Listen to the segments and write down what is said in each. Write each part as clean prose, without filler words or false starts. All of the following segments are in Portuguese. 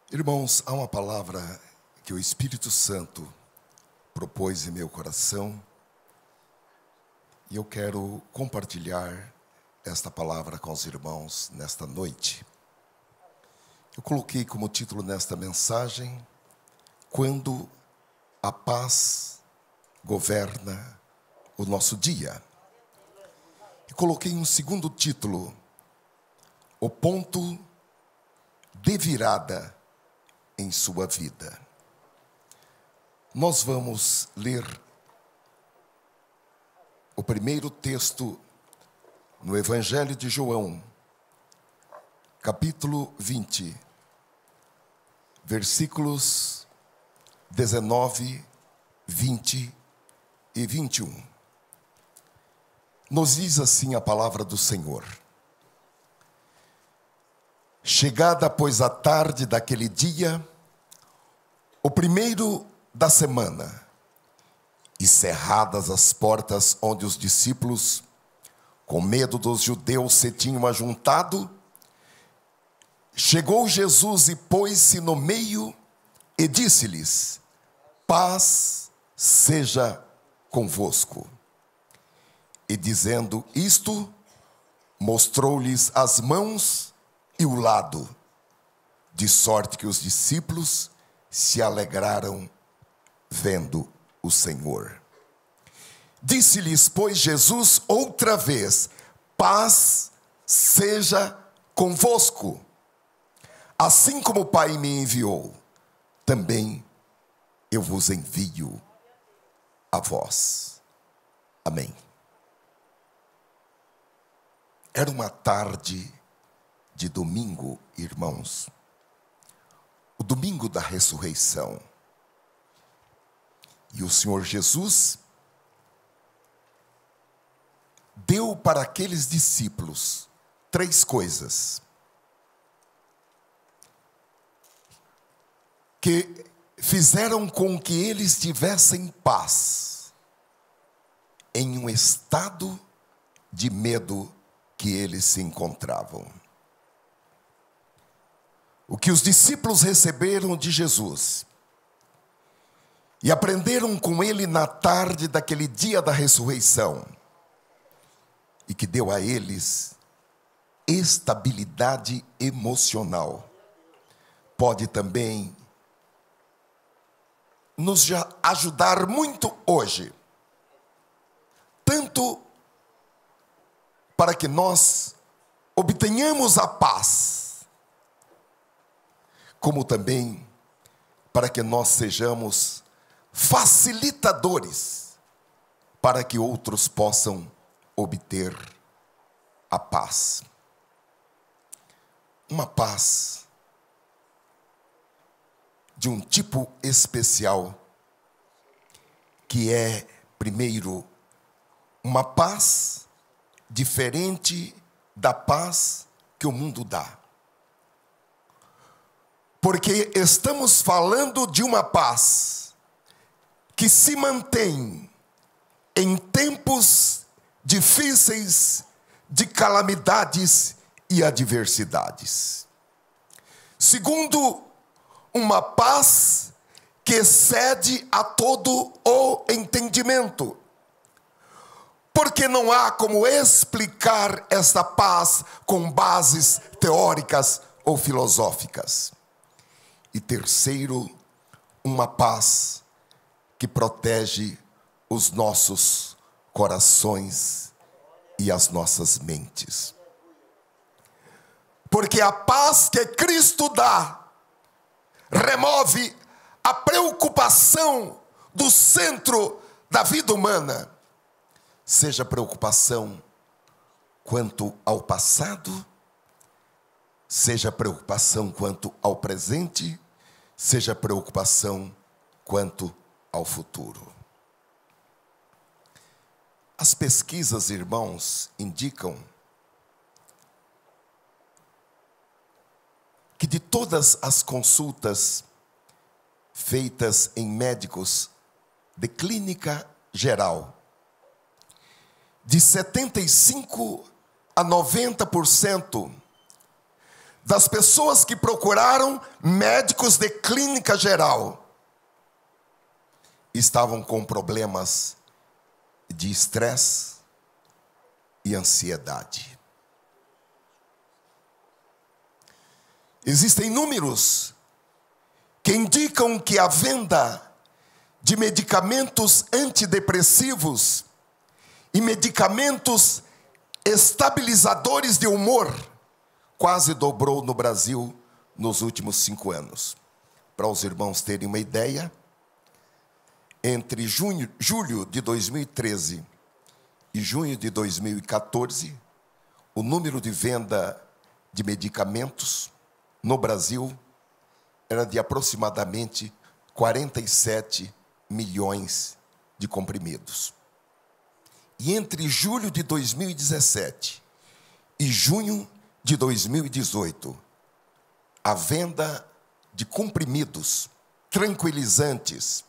Irmãos, há uma palavra que o Espírito Santo propôs em meu coração e eu quero compartilhar esta palavra com os irmãos nesta noite. Eu coloquei como título nesta mensagem: Quando a paz governa o nosso dia. E coloquei um segundo título: O ponto de virada em sua vida. Nós vamos ler o primeiro texto no Evangelho de João, capítulo 20, versículos 19, 20 e 21. Nos diz assim a palavra do Senhor: Chegada, pois, a tarde daquele dia, o primeiro da semana, e cerradas as portas onde os discípulos, com medo dos judeus, se tinham ajuntado, chegou Jesus e pôs-se no meio e disse-lhes: Paz seja convosco. E dizendo isto, mostrou-lhes as mãos e o lado, de sorte que os discípulos se alegraram vendo o Senhor. Disse-lhes, pois, Jesus outra vez: Paz seja convosco. Assim como o Pai me enviou, também eu vos envio a vós. Amém. Era uma tarde de domingo, irmãos, o domingo da ressurreição. E o Senhor Jesus deu para aqueles discípulos 3 coisas que fizeram com que eles tivessem paz em um estado de medo que eles se encontravam. O que os discípulos receberam de Jesus e aprenderam com ele na tarde daquele dia da ressurreição, e que deu a eles estabilidade emocional, pode também nos ajudar muito hoje, tanto para que nós obtenhamos a paz, como também para que nós sejamos facilitadores para que outros possam obter a paz. Uma paz de um tipo especial, que é, primeiro, uma paz diferente da paz que o mundo dá. Porque estamos falando de uma paz que se mantém em tempos difíceis de calamidades e adversidades. Segundo, uma paz que excede a todo o entendimento. Porque não há como explicar esta paz com bases teóricas ou filosóficas. E terceiro, uma paz que protege os nossos corações e as nossas mentes. Porque a paz que Cristo dá remove a preocupação do centro da vida humana, seja preocupação quanto ao passado, seja preocupação quanto ao presente, seja preocupação quanto ao futuro. As pesquisas, irmãos, indicam que de todas as consultas feitas em médicos de clínica geral, de 75 a 90% das pessoas que procuraram médicos de clínica geral estavam com problemas de estresse e ansiedade. Existem números que indicam que a venda de medicamentos antidepressivos e medicamentos estabilizadores de humor quase dobrou no Brasil nos últimos 5 anos. Para os irmãos terem uma ideia, entre julho de 2013 e junho de 2014, o número de venda de medicamentos no Brasil era de aproximadamente 47 milhões de comprimidos. E entre julho de 2017 e junho de 2018, a venda de comprimidos tranquilizantes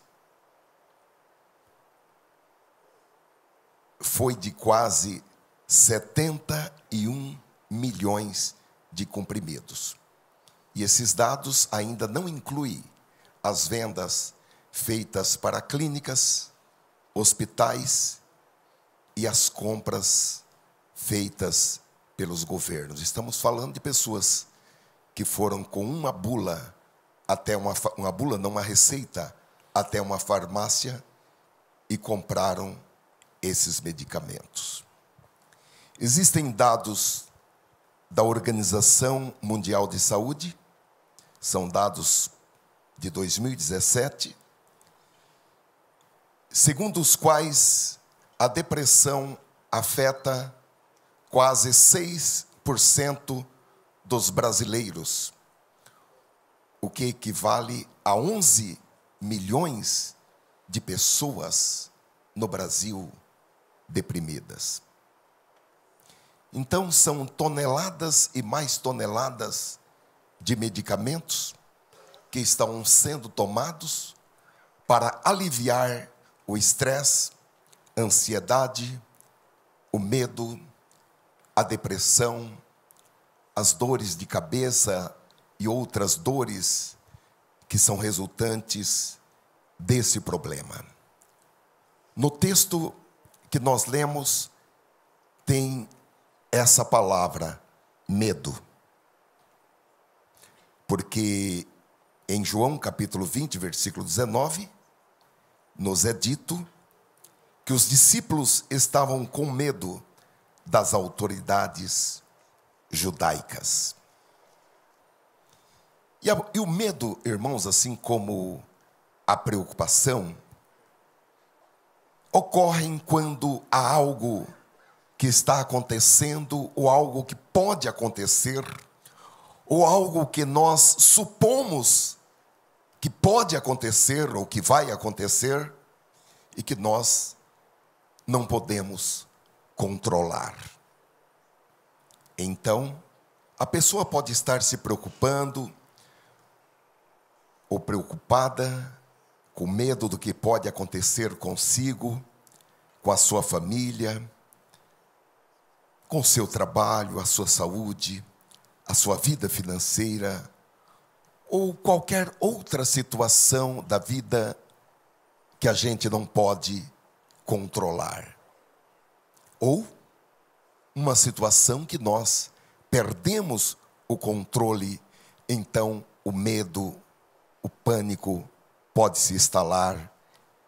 foi de quase 71 milhões de comprimidos. E esses dados ainda não incluem as vendas feitas para clínicas, hospitais e as compras feitas pelos governos. Estamos falando de pessoas que foram com uma bula até uma receita até uma farmácia e compraram esses medicamentos. Existem dados da Organização Mundial de Saúde, são dados de 2017, segundo os quais a depressão afeta quase 6% dos brasileiros, o que equivale a 11 milhões de pessoas no Brasil deprimidas. Então, são toneladas e mais toneladas de medicamentos que estão sendo tomados para aliviar o estresse, a ansiedade, o medo, a depressão, as dores de cabeça e outras dores que são resultantes desse problema. No texto que nós lemos, tem essa palavra, medo. Porque em João capítulo 20, versículo 19, nos é dito que os discípulos estavam com medo das autoridades judaicas. E o medo, irmãos, assim como a preocupação, ocorrem quando há algo que está acontecendo, ou algo que pode acontecer, ou algo que nós supomos que pode acontecer, ou que vai acontecer, e que nós não podemos controlar. Então, a pessoa pode estar se preocupando, ou preocupada, com medo do que pode acontecer consigo, com a sua família, com o seu trabalho, a sua saúde, a sua vida financeira, ou qualquer outra situação da vida que a gente não pode controlar. Ou uma situação que nós perdemos o controle, então o medo, o pânico pode se instalar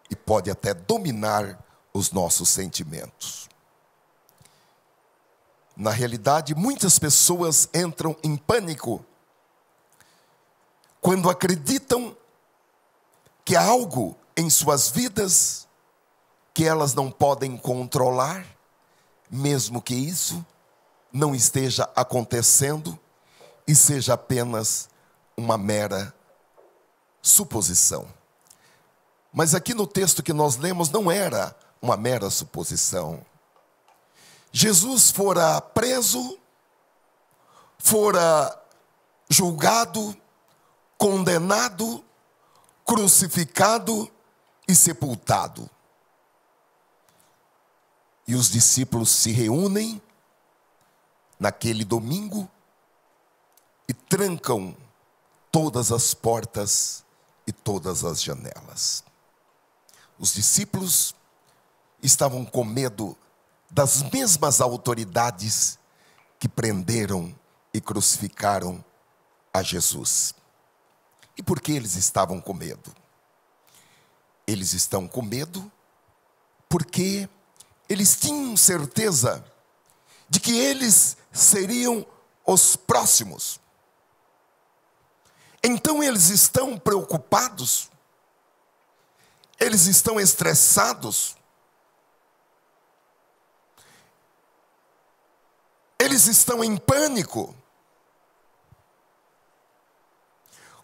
e pode até dominar os nossos sentimentos. Na realidade, muitas pessoas entram em pânico quando acreditam que há algo em suas vidas que elas não podem controlar, mesmo que isso não esteja acontecendo e seja apenas uma mera suposição. Mas aqui no texto que nós lemos não era uma mera suposição. Jesus fora preso, fora julgado, condenado, crucificado e sepultado. E os discípulos se reúnem naquele domingo e trancam todas as portas e todas as janelas. Os discípulos estavam com medo das mesmas autoridades que prenderam e crucificaram a Jesus. E por que eles estavam com medo? Eles estão com medo porque eles tinham certeza de que eles seriam os próximos. Então eles estão preocupados, eles estão estressados, eles estão em pânico.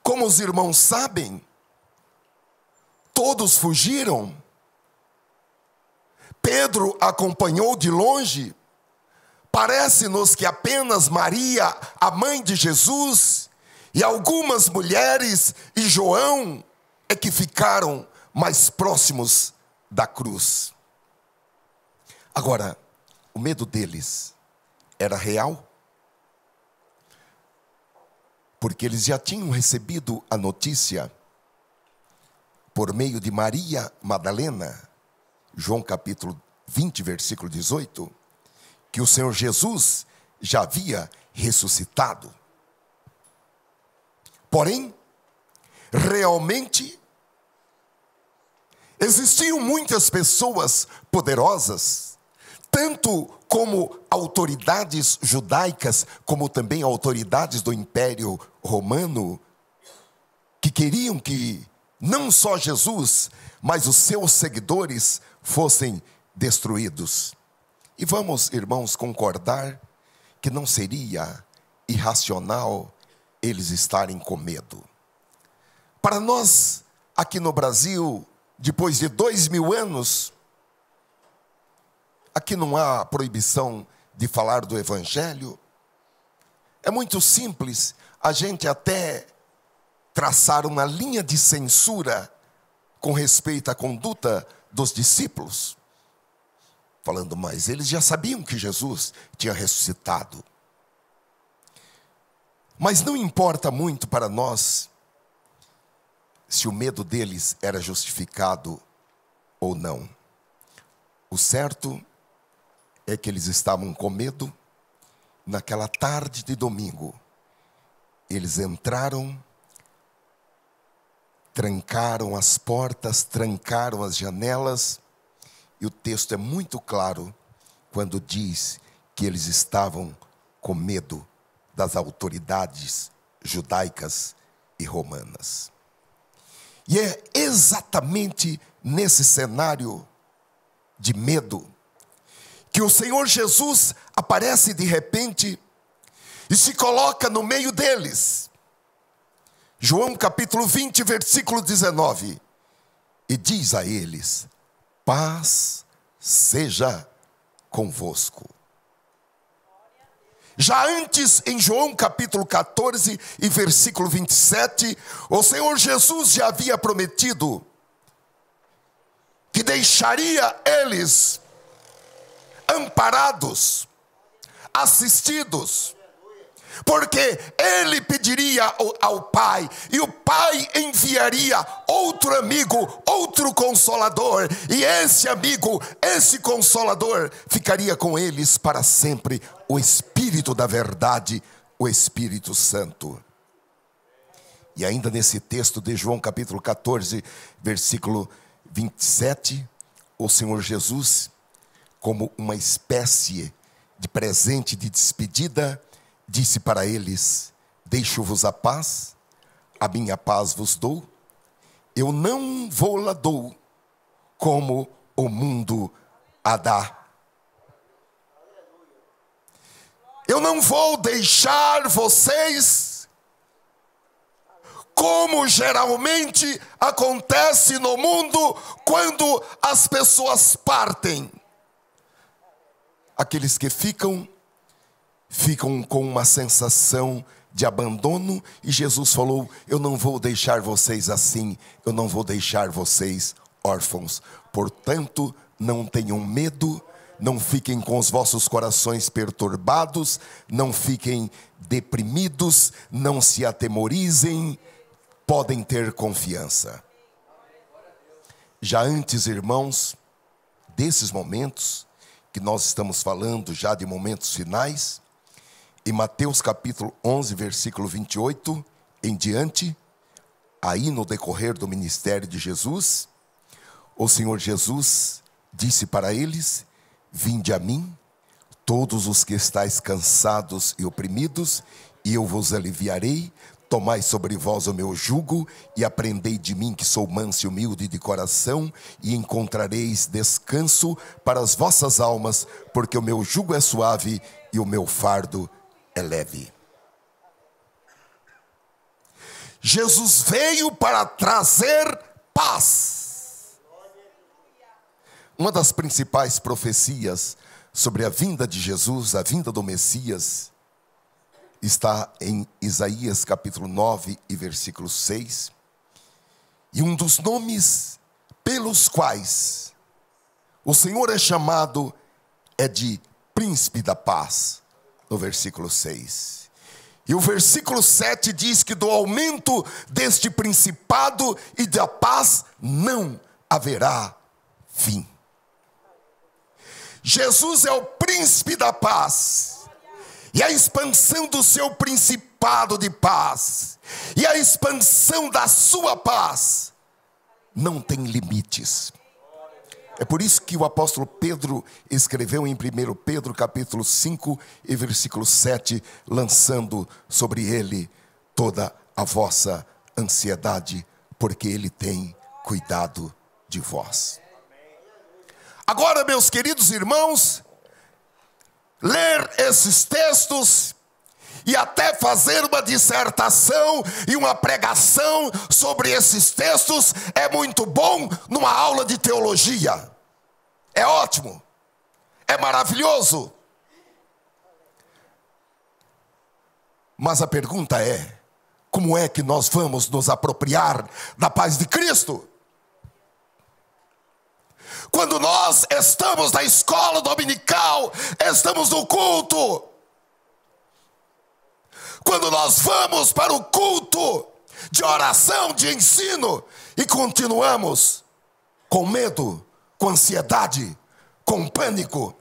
Como os irmãos sabem, todos fugiram. Pedro acompanhou de longe. Parece-nos que apenas Maria, a mãe de Jesus, e algumas mulheres e João é que ficaram mais próximos da cruz. Agora, o medo deles era real? Porque eles já tinham recebido a notícia por meio de Maria Madalena, João capítulo 20, versículo 18, que o Senhor Jesus já havia ressuscitado. Porém, realmente, existiam muitas pessoas poderosas, tanto como autoridades judaicas, como também autoridades do Império Romano, que queriam que não só Jesus, mas os seus seguidores fossem destruídos. E vamos, irmãos, concordar que não seria irracional eles estarem com medo. Para nós, aqui no Brasil, depois de 2000 anos, aqui não há proibição de falar do Evangelho. É muito simples, a gente até traçar uma linha de censura com respeito à conduta dos discípulos. Falando mais, eles já sabiam que Jesus tinha ressuscitado. Mas não importa muito para nós se o medo deles era justificado ou não. O certo é que eles estavam com medo. Naquela tarde de domingo, eles entraram, trancaram as portas, trancaram as janelas, e o texto é muito claro quando diz que eles estavam com medo das autoridades judaicas e romanas. E é exatamente nesse cenário de medo que o Senhor Jesus aparece de repente e se coloca no meio deles. João capítulo 20, versículo 19. E diz a eles: paz seja convosco. Já antes, em João capítulo 14 e versículo 27, o Senhor Jesus já havia prometido que deixaria eles amparados, assistidos, porque ele pediria ao Pai, e o Pai enviaria outro amigo, outro consolador, e esse amigo, esse consolador, ficaria com eles para sempre, o Espírito da verdade, o Espírito Santo. E ainda nesse texto de João capítulo 14, versículo 27, o Senhor Jesus, como uma espécie de presente de despedida, disse para eles: deixo-vos a paz, a minha paz vos dou, eu não vou lá dou, como o mundo a dá. Eu não vou deixar vocês como geralmente acontece no mundo quando as pessoas partem. Aqueles que ficam com uma sensação de abandono, e Jesus falou: eu não vou deixar vocês assim, eu não vou deixar vocês órfãos. Portanto, não tenham medo, Não fiquem com os vossos corações perturbados, não fiquem deprimidos, não se atemorizem, podem ter confiança. Já antes, irmãos, desses momentos que nós estamos falando, já de momentos finais, em Mateus capítulo 11, versículo 28 em diante, aí no decorrer do ministério de Jesus, o Senhor Jesus disse para eles: vinde a mim, todos os que estáis cansados e oprimidos, e eu vos aliviarei. Tomai sobre vós o meu jugo e aprendei de mim, que sou manso e humilde de coração, e encontrareis descanso para as vossas almas, porque o meu jugo é suave e o meu fardo é leve. Jesus veio para trazer paz. Uma das principais profecias sobre a vinda de Jesus, a vinda do Messias, está em Isaías capítulo 9 e versículo 6. E um dos nomes pelos quais o Senhor é chamado é de Príncipe da Paz, no versículo 6. E o versículo 7 diz que do aumento deste principado e da paz não haverá fim. Jesus é o Príncipe da Paz. E a expansão do seu principado de paz, e a expansão da sua paz, não tem limites. É por isso que o apóstolo Pedro escreveu em 1 Pedro capítulo 5 e versículo 7, lançando sobre ele toda a vossa ansiedade, porque ele tem cuidado de vós. Agora, meus queridos irmãos, ler esses textos e até fazer uma dissertação e uma pregação sobre esses textos é muito bom numa aula de teologia. É ótimo, é maravilhoso. Mas a pergunta é: como é que nós vamos nos apropriar da paz de Cristo? Quando nós estamos na escola dominical, estamos no culto. Quando nós vamos para o culto de oração, de ensino, e continuamos com medo, com ansiedade, com pânico.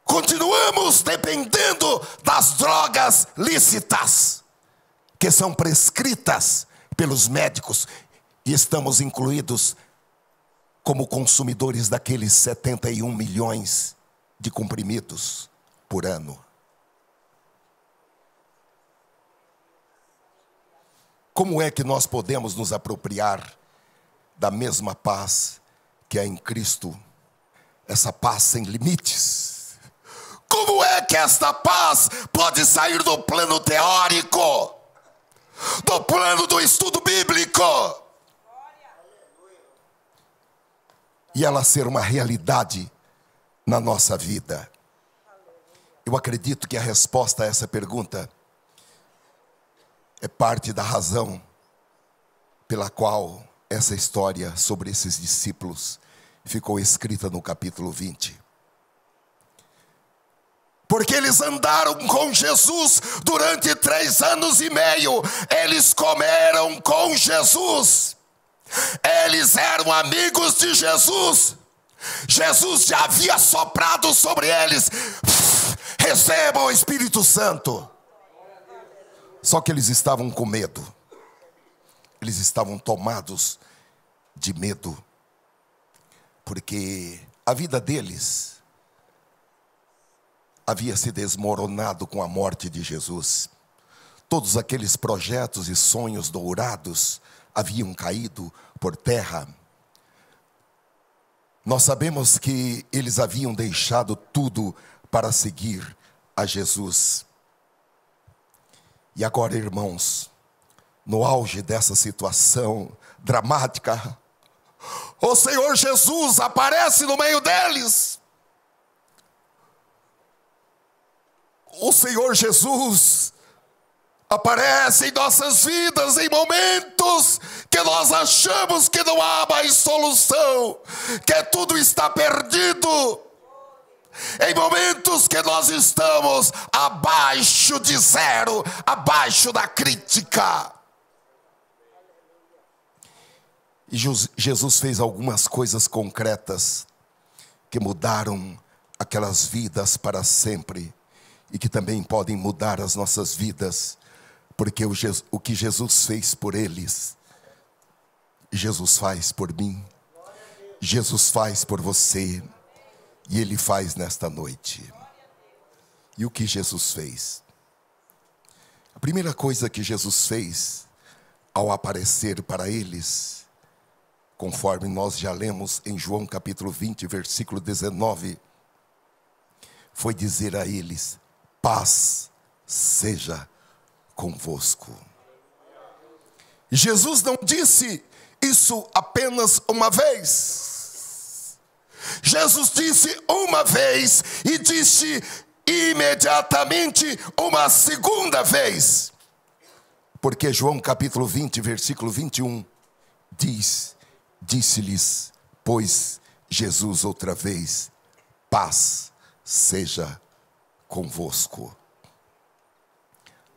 Continuamos dependendo das drogas lícitas, que são prescritas pelos médicos, e estamos incluídos como consumidores daqueles 71 milhões de comprimidos por ano. Como é que nós podemos nos apropriar da mesma paz que há em Cristo? Essa paz sem limites. Como é que esta paz pode sair do plano teórico, do plano do estudo bíblico, e ela ser uma realidade na nossa vida? Eu acredito que a resposta a essa pergunta é parte da razão pela qual essa história sobre esses discípulos ficou escrita no capítulo 20. Porque eles andaram com Jesus durante 3 anos e meio. Eles comeram com Jesus. Eles eram amigos de Jesus. Jesus já havia soprado sobre eles: recebam o Espírito Santo. Só que eles estavam com medo. Eles estavam tomados de medo. Porque a vida deles havia se desmoronado com a morte de Jesus. Todos aqueles projetos e sonhos dourados haviam caído por terra. Nós sabemos que eles haviam deixado tudo para seguir a Jesus. E agora, irmãos, no auge dessa situação dramática, o Senhor Jesus aparece no meio deles. O Senhor Jesus aparece em nossas vidas em momentos que nós achamos que não há mais solução, que tudo está perdido. Em momentos que nós estamos abaixo de zero, abaixo da crítica. E Jesus fez algumas coisas concretas que mudaram aquelas vidas para sempre e que também podem mudar as nossas vidas, porque o que Jesus fez por eles, Jesus faz por mim, Jesus faz por você. E Ele faz nesta noite. E o que Jesus fez? A primeira coisa que Jesus fez ao aparecer para eles, conforme nós já lemos em João capítulo 20, versículo 19, foi dizer a eles: paz seja convosco. Jesus não disse isso apenas uma vez. Jesus disse uma vez e disse imediatamente uma segunda vez. Porque João capítulo 20, versículo 21 disse-lhes, pois Jesus outra vez: paz seja convosco.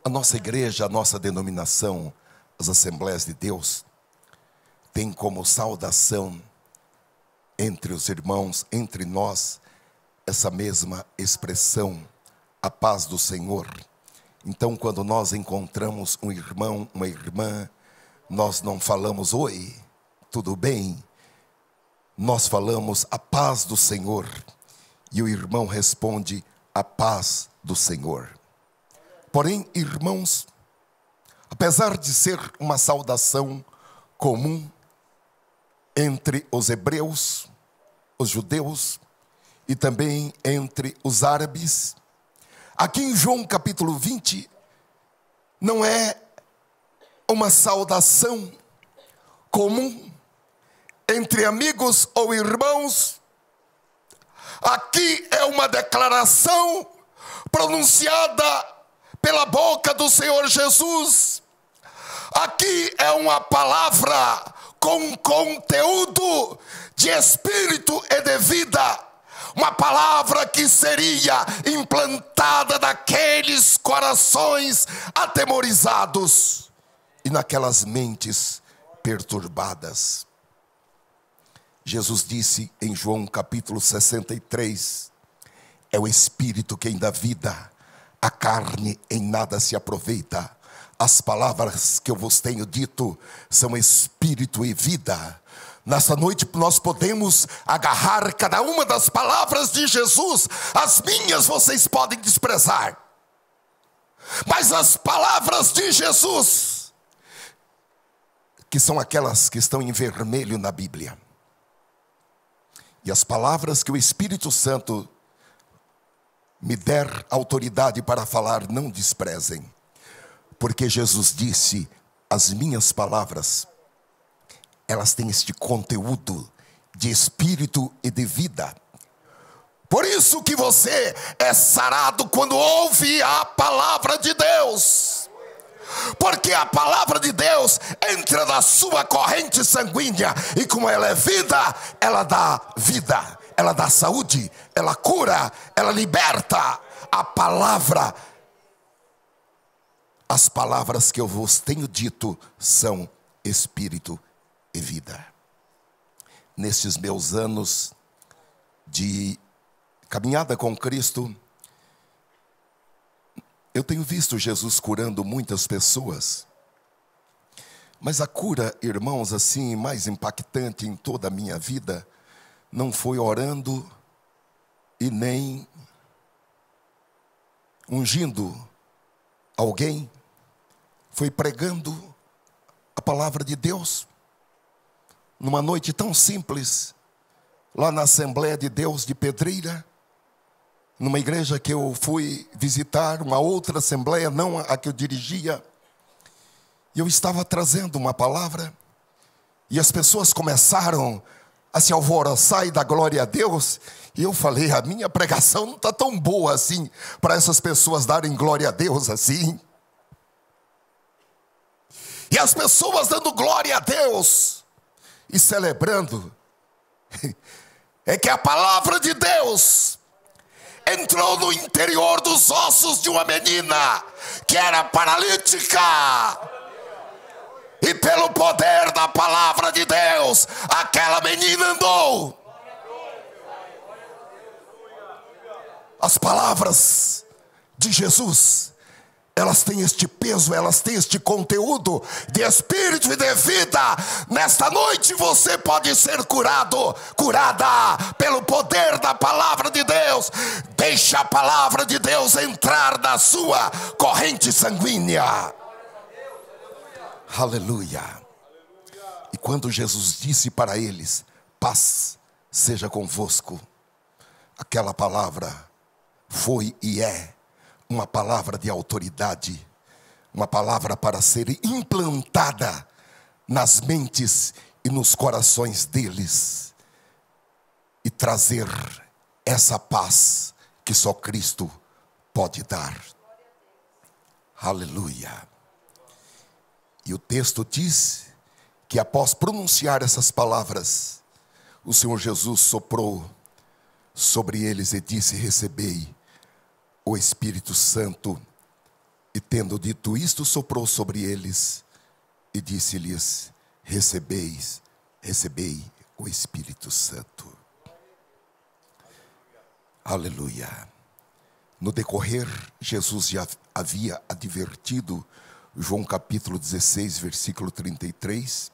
A nossa igreja, a nossa denominação, as Assembleias de Deus, tem como saudação entre os irmãos, entre nós, essa mesma expressão, a paz do Senhor. Então, quando nós encontramos um irmão, uma irmã, nós não falamos: oi, tudo bem? Nós falamos: a paz do Senhor. E o irmão responde: a paz do Senhor. Porém, irmãos, apesar de ser uma saudação comum entre os hebreus, os judeus e também entre os árabes, aqui em João capítulo 20, não é uma saudação comum entre amigos ou irmãos. Aqui é uma declaração pronunciada pela boca do Senhor Jesus. Aqui é uma palavra com conteúdo de espírito e de vida. Uma palavra que seria implantada naqueles corações atemorizados e naquelas mentes perturbadas. Jesus disse em João capítulo 63, é o Espírito quem dá vida, a carne em nada se aproveita. As palavras que eu vos tenho dito são Espírito e vida. Nessa noite nós podemos agarrar cada uma das palavras de Jesus. As minhas vocês podem desprezar, mas as palavras de Jesus, que são aquelas que estão em vermelho na Bíblia, e as palavras que o Espírito Santo me der autoridade para falar, não desprezem. Porque Jesus disse, as minhas palavras, elas têm este conteúdo de espírito e de vida. Por isso que você é sarado quando ouve a palavra de Deus. Porque a palavra de Deus entra na sua corrente sanguínea, e como ela é vida, ela dá vida, ela dá saúde, ela cura, ela liberta. A palavra, as palavras que eu vos tenho dito são espírito e vida. Nestes meus anos de caminhada com Cristo, eu tenho visto Jesus curando muitas pessoas. Mas a cura, irmãos, assim, mais impactante em toda a minha vida, não foi orando e nem ungindo alguém. Foi pregando a palavra de Deus. Numa noite tão simples, lá na Assembleia de Deus de Pedreira, numa igreja que eu fui visitar, uma outra assembleia, não a que eu dirigia, e eu estava trazendo uma palavra, e as pessoas começaram a se alvoroçar e dar glória a Deus, e eu falei, a minha pregação não está tão boa assim, para essas pessoas darem glória a Deus assim. as pessoas dando glória a Deus e celebrando, é que a palavra de Deus entrou no interior dos ossos de uma menina que era paralítica. E pelo poder da palavra de Deus, aquela menina andou. As palavras de Jesus, elas têm este peso, elas têm este conteúdo de espírito e de vida. Nesta noite você pode ser curado, curada pelo poder da palavra de Deus. Deixa a palavra de Deus entrar na sua corrente sanguínea. Aleluia. E quando Jesus disse para eles: paz seja convosco, aquela palavra foi e é uma palavra de autoridade, uma palavra para ser implantada nas mentes e nos corações deles, e trazer essa paz que só Cristo pode dar. Aleluia. E o texto diz que após pronunciar essas palavras, o Senhor Jesus soprou sobre eles e disse: recebei o Espírito Santo. E tendo dito isto, soprou sobre eles e disse-lhes: recebei o Espírito Santo. Aleluia. No decorrer, Jesus já havia advertido João capítulo 16, versículo 33,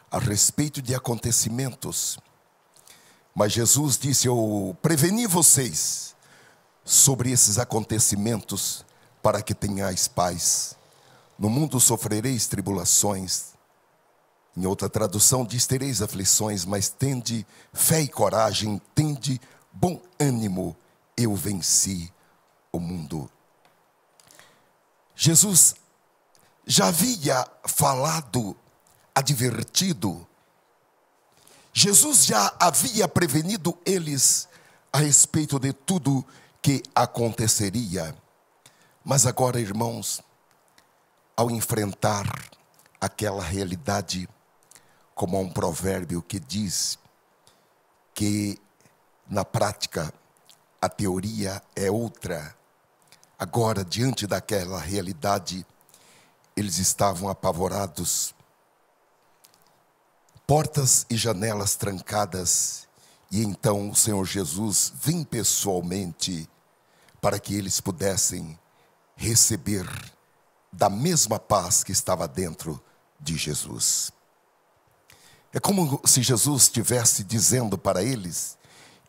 a respeito de acontecimentos. Mas Jesus disse: eu preveni vocês sobre esses acontecimentos, para que tenhais paz. No mundo sofrereis tribulações. Em outra tradução diz: tereis aflições, mas tende fé e coragem, tende bom ânimo, eu venci o mundo. Jesus já havia falado, advertido, Jesus já havia prevenido eles a respeito de tudo que aconteceria. Mas agora, irmãos, ao enfrentar aquela realidade, como há um provérbio que diz que na prática a teoria é outra, agora diante daquela realidade, eles estavam apavorados, portas e janelas trancadas, e então o Senhor Jesus vem pessoalmente para que eles pudessem receber da mesma paz que estava dentro de Jesus. É como se Jesus estivesse dizendo para eles: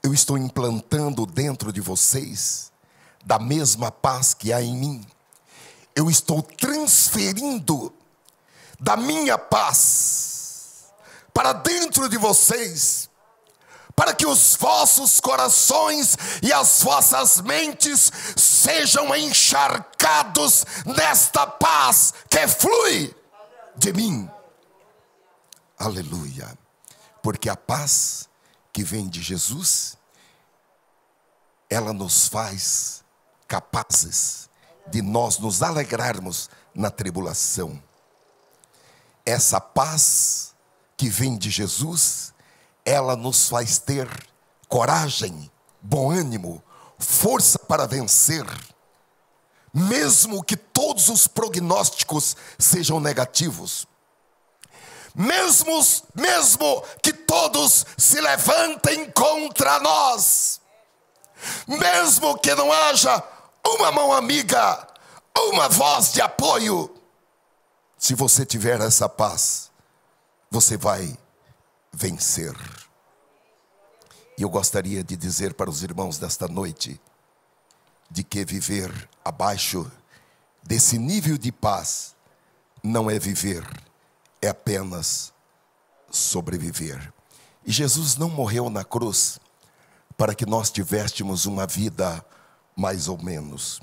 eu estou implantando dentro de vocês da mesma paz que há em mim. Eu estou transferindo da minha paz para dentro de vocês, para que os vossos corações e as vossas mentes sejam encharcados nesta paz que flui de mim. Aleluia. Porque a paz que vem de Jesus, ela nos faz capazes de nós nos alegrarmos na tribulação. Essa paz que vem de Jesus, ela nos faz ter coragem, bom ânimo, força para vencer, mesmo que todos os prognósticos sejam negativos, mesmo que todos se levantem contra nós, mesmo que não haja uma mão amiga, uma voz de apoio. Se você tiver essa paz, você vai vencer. E eu gostaria de dizer para os irmãos desta noite, de que viver abaixo desse nível de paz não é viver, é apenas sobreviver. E Jesus não morreu na cruz para que nós tivéssemos uma vida mais ou menos.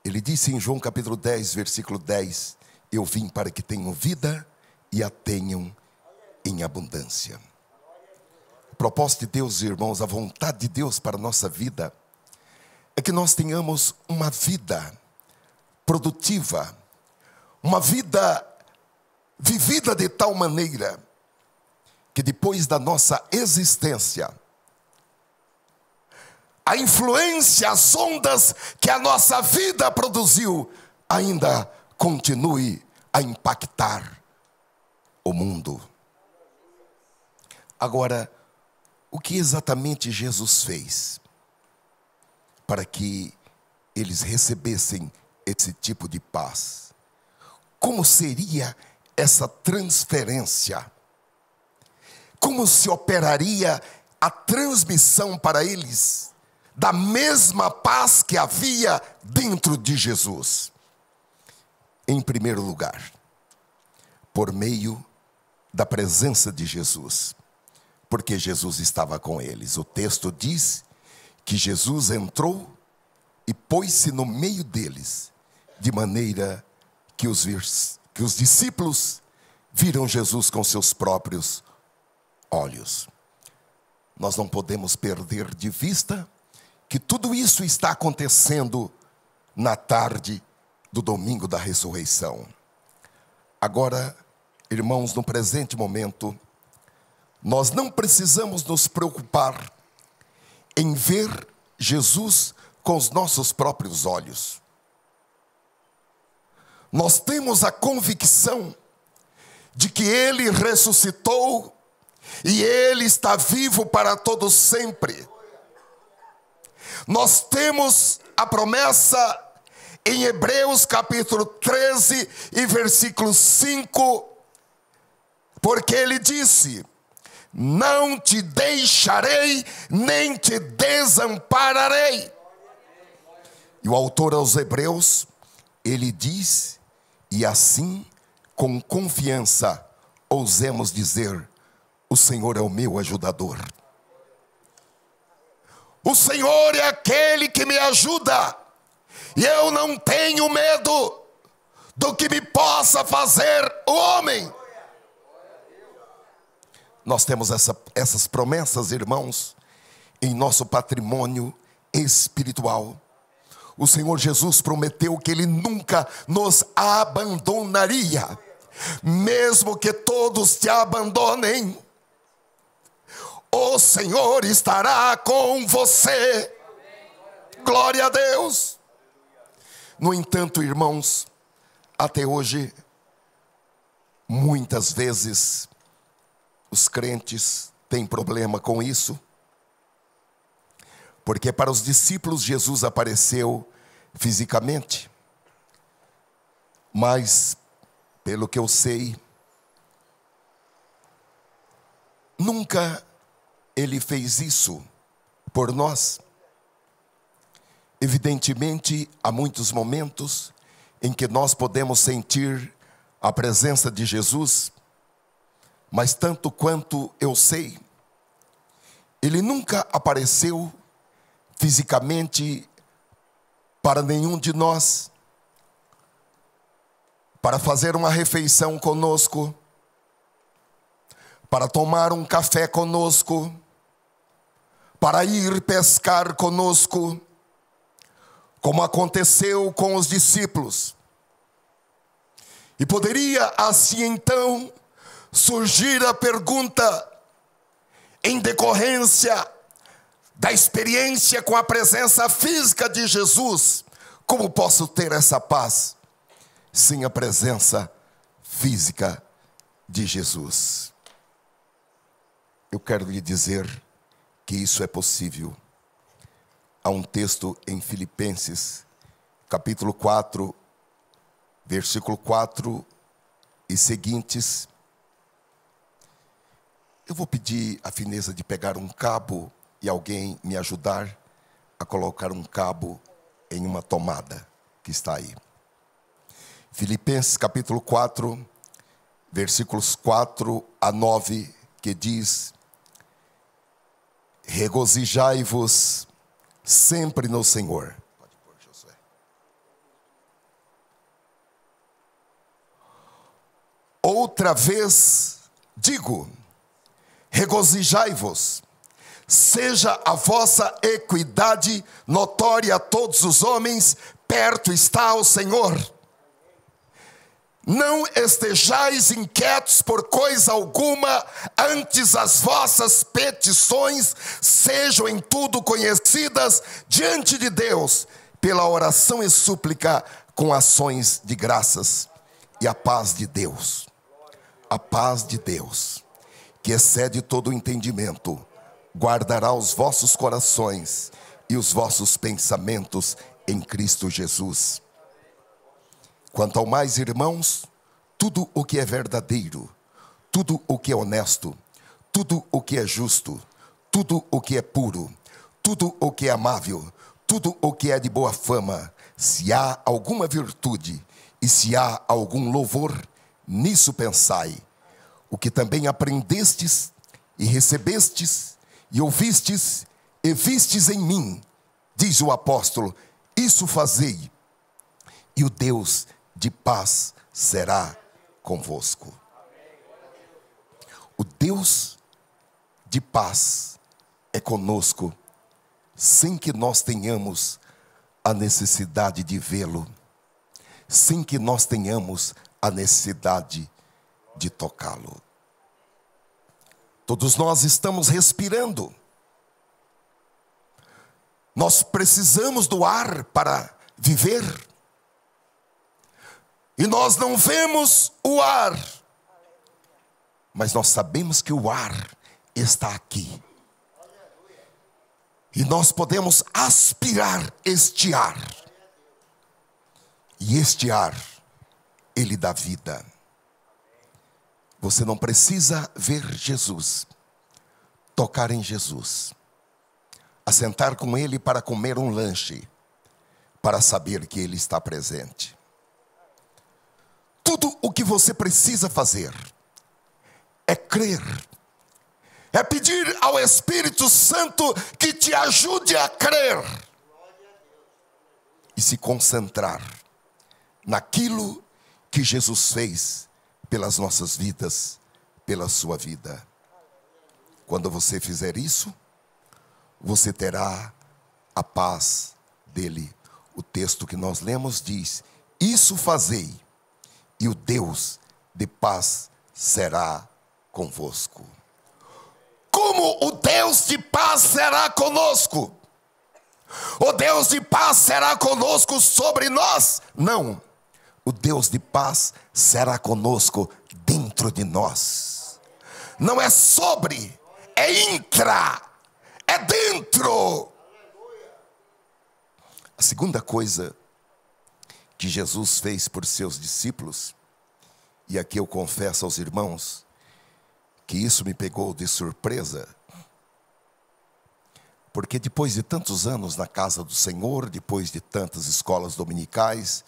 Ele disse em João capítulo 10, versículo 10, eu vim para que tenham vida e a tenham em abundância. O propósito de Deus, irmãos, a vontade de Deus para a nossa vida, é que nós tenhamos uma vida produtiva, uma vida vivida de tal maneira que depois da nossa existência, a influência, as ondas que a nossa vida produziu, ainda continue a impactar o mundo. Agora, o que exatamente Jesus fez para que eles recebessem esse tipo de paz? Como seria essa transferência? Como se operaria a transmissão para eles da mesma paz que havia dentro de Jesus? Em primeiro lugar, por meio da presença de Jesus, porque Jesus estava com eles. O texto diz que Jesus entrou e pôs-se no meio deles, de maneira que os discípulos viram Jesus com seus próprios olhos. Nós não podemos perder de vista que tudo isso está acontecendo na tarde do domingo da ressurreição. Agora, irmãos, no presente momento, nós não precisamos nos preocupar em ver Jesus com os nossos próprios olhos. Nós temos a convicção de que Ele ressuscitou e Ele está vivo para todo sempre. Nós temos a promessa em Hebreus capítulo 13 e versículo 5, porque Ele disse: não te deixarei, nem te desampararei. E o autor aos Hebreus, ele diz, e assim, com confiança, ousemos dizer: o Senhor é o meu ajudador. O Senhor é aquele que me ajuda, e eu não tenho medo do que me possa fazer o homem. Nós temos essas promessas, irmãos, em nosso patrimônio espiritual. O Senhor Jesus prometeu que Ele nunca nos abandonaria, mesmo que todos te abandonem. O Senhor estará com você. Glória a Deus. No entanto, irmãos, até hoje, muitas vezes, os crentes têm problema com isso, porque para os discípulos Jesus apareceu fisicamente, mas, pelo que eu sei, nunca Ele fez isso por nós. Evidentemente, há muitos momentos em que nós podemos sentir a presença de Jesus, mas tanto quanto eu sei, Ele nunca apareceu fisicamente para nenhum de nós, para fazer uma refeição conosco, para tomar um café conosco, para ir pescar conosco, como aconteceu com os discípulos. E poderia assim então surgir a pergunta, em decorrência da experiência com a presença física de Jesus: como posso ter essa paz sem a presença física de Jesus? Eu quero lhe dizer que isso é possível. Há um texto em Filipenses, capítulo 4, versículo 4 e seguintes. Eu vou pedir a fineza de pegar um cabo e alguém me ajudar a colocar um cabo em uma tomada que está aí. Filipenses capítulo 4, versículos 4 a 9, que diz: regozijai-vos sempre no Senhor. Pode pôr, Josué. Outra vez digo: regozijai-vos. Seja a vossa equidade notória a todos os homens, perto está o Senhor. Não estejais inquietos por coisa alguma, antes as vossas petições sejam em tudo conhecidas diante de Deus, pela oração e súplica com ações de graças. E a paz de Deus, que excede todo o entendimento, guardará os vossos corações e os vossos pensamentos em Cristo Jesus. Quanto ao mais, irmãos, tudo o que é verdadeiro, tudo o que é honesto, tudo o que é justo, tudo o que é puro, tudo o que é amável, tudo o que é de boa fama, se há alguma virtude e se há algum louvor, nisso pensai. O que também aprendestes e recebestes e ouvistes e vistes em mim, diz o apóstolo, isso fazei, e o Deus de paz será convosco. O Deus de paz é conosco, sem que nós tenhamos a necessidade de vê-lo, sem que nós tenhamos a necessidade de tocá-lo. Todos nós estamos respirando. Nós precisamos do ar para viver. E nós não vemos o ar, mas nós sabemos que o ar está aqui. E nós podemos aspirar este ar. E este ar, ele dá vida. Você não precisa ver Jesus, tocar em Jesus, assentar com Ele para comer um lanche, para saber que Ele está presente. Tudo o que você precisa fazer é crer, é pedir ao Espírito Santo que te ajude a crer e se concentrar naquilo que Jesus fez pelas nossas vidas, pela sua vida. Quando você fizer isso, você terá a paz dele. O texto que nós lemos diz, isso fazei, e o Deus de paz será convosco. Como o Deus de paz será conosco? O Deus de paz será conosco sobre nós? Não. O Deus de paz será conosco dentro de nós. Não é sobre, é intra, é dentro. A segunda coisa que Jesus fez por seus discípulos, e aqui eu confesso aos irmãos que isso me pegou de surpresa, porque depois de tantos anos na casa do Senhor, depois de tantas escolas dominicais,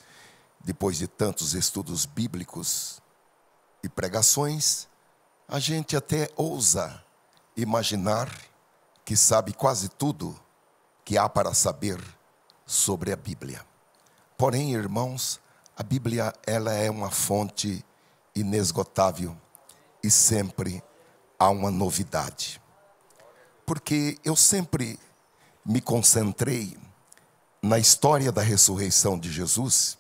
depois de tantos estudos bíblicos e pregações, a gente até ousa imaginar que sabe quase tudo que há para saber sobre a Bíblia. Porém, irmãos, a Bíblia, ela é uma fonte inesgotável e sempre há uma novidade. Porque eu sempre me concentrei na história da ressurreição de Jesus,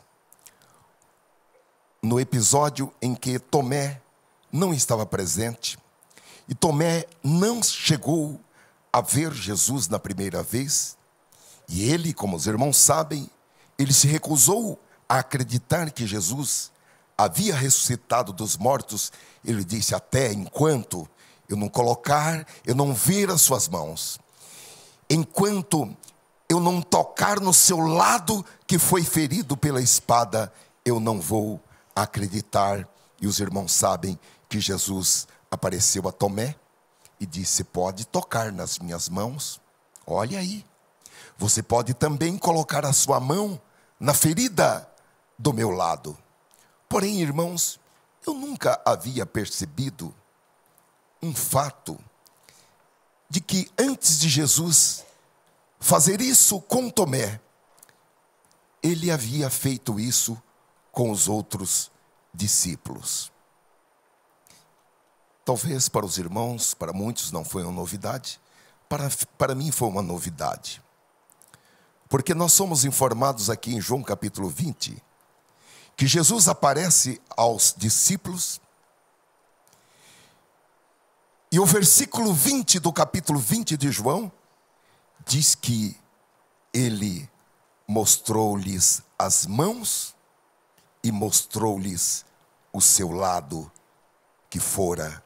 no episódio em que Tomé não estava presente, e Tomé não chegou a ver Jesus na primeira vez, e ele, como os irmãos sabem, ele se recusou a acreditar que Jesus havia ressuscitado dos mortos. Ele disse, até enquanto eu não ver as suas mãos, enquanto eu não tocar no seu lado que foi ferido pela espada, eu não vou acreditar. E os irmãos sabem que Jesus apareceu a Tomé e disse, pode tocar nas minhas mãos, olha aí, você pode também colocar a sua mão na ferida do meu lado. Porém, irmãos, eu nunca havia percebido um fato de que antes de Jesus fazer isso com Tomé, ele havia feito isso com os outros discípulos. Talvez para os irmãos, para muitos não foi uma novidade, para mim foi uma novidade. Porque nós somos informados aqui em João capítulo 20, que Jesus aparece aos discípulos. E o versículo 20 do capítulo 20 de João diz que ele mostrou-lhes as mãos e mostrou-lhes o seu lado que fora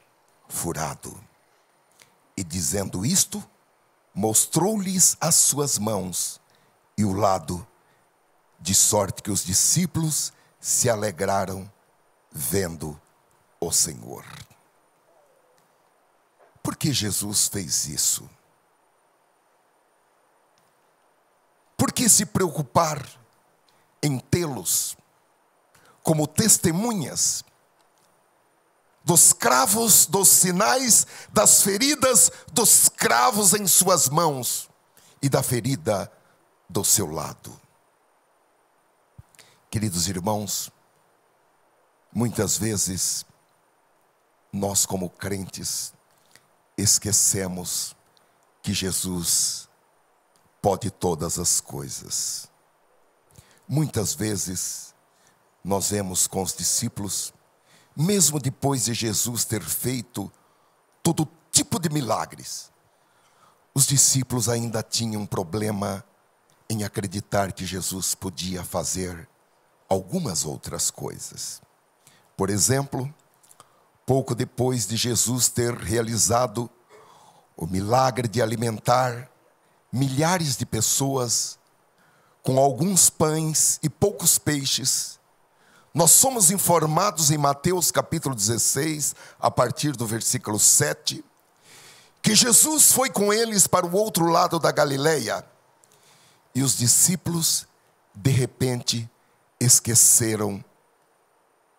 furado. E dizendo isto, mostrou-lhes as suas mãos e o lado, de sorte que os discípulos se alegraram vendo o Senhor. Por que Jesus fez isso? Por que se preocupar em tê-los como testemunhas dos cravos, dos sinais, das feridas dos cravos em suas mãos e da ferida do seu lado? Queridos irmãos, muitas vezes nós, como crentes, esquecemos que Jesus pode todas as coisas. Muitas vezes nós vemos com os discípulos, mesmo depois de Jesus ter feito todo tipo de milagres, os discípulos ainda tinham problema em acreditar que Jesus podia fazer algumas outras coisas. Por exemplo, pouco depois de Jesus ter realizado o milagre de alimentar milhares de pessoas com alguns pães e poucos peixes, nós somos informados em Mateus capítulo 16, a partir do versículo 7, que Jesus foi com eles para o outro lado da Galileia, e os discípulos, de repente, esqueceram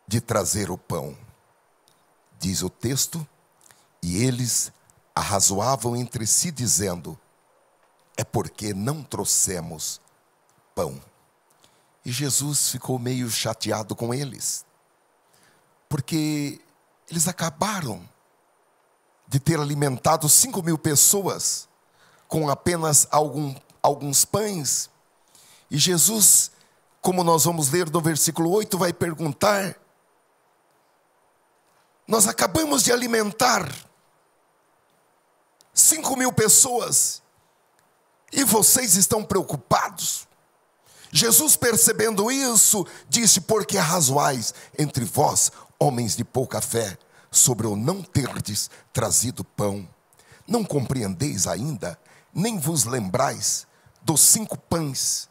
de trazer o pão. Diz o texto, e eles arrazoavam entre si, dizendo: é porque não trouxemos pão. E Jesus ficou meio chateado com eles, porque eles acabaram de ter alimentado 5.000 pessoas com apenas alguns pães. E Jesus, como nós vamos ler no versículo 8, vai perguntar: nós acabamos de alimentar 5.000 pessoas e vocês estão preocupados? Jesus, percebendo isso, disse: porque arrazoais entre vós, homens de pouca fé, sobre o não terdes trazido pão? Não compreendeis ainda, nem vos lembrais dos 5 pães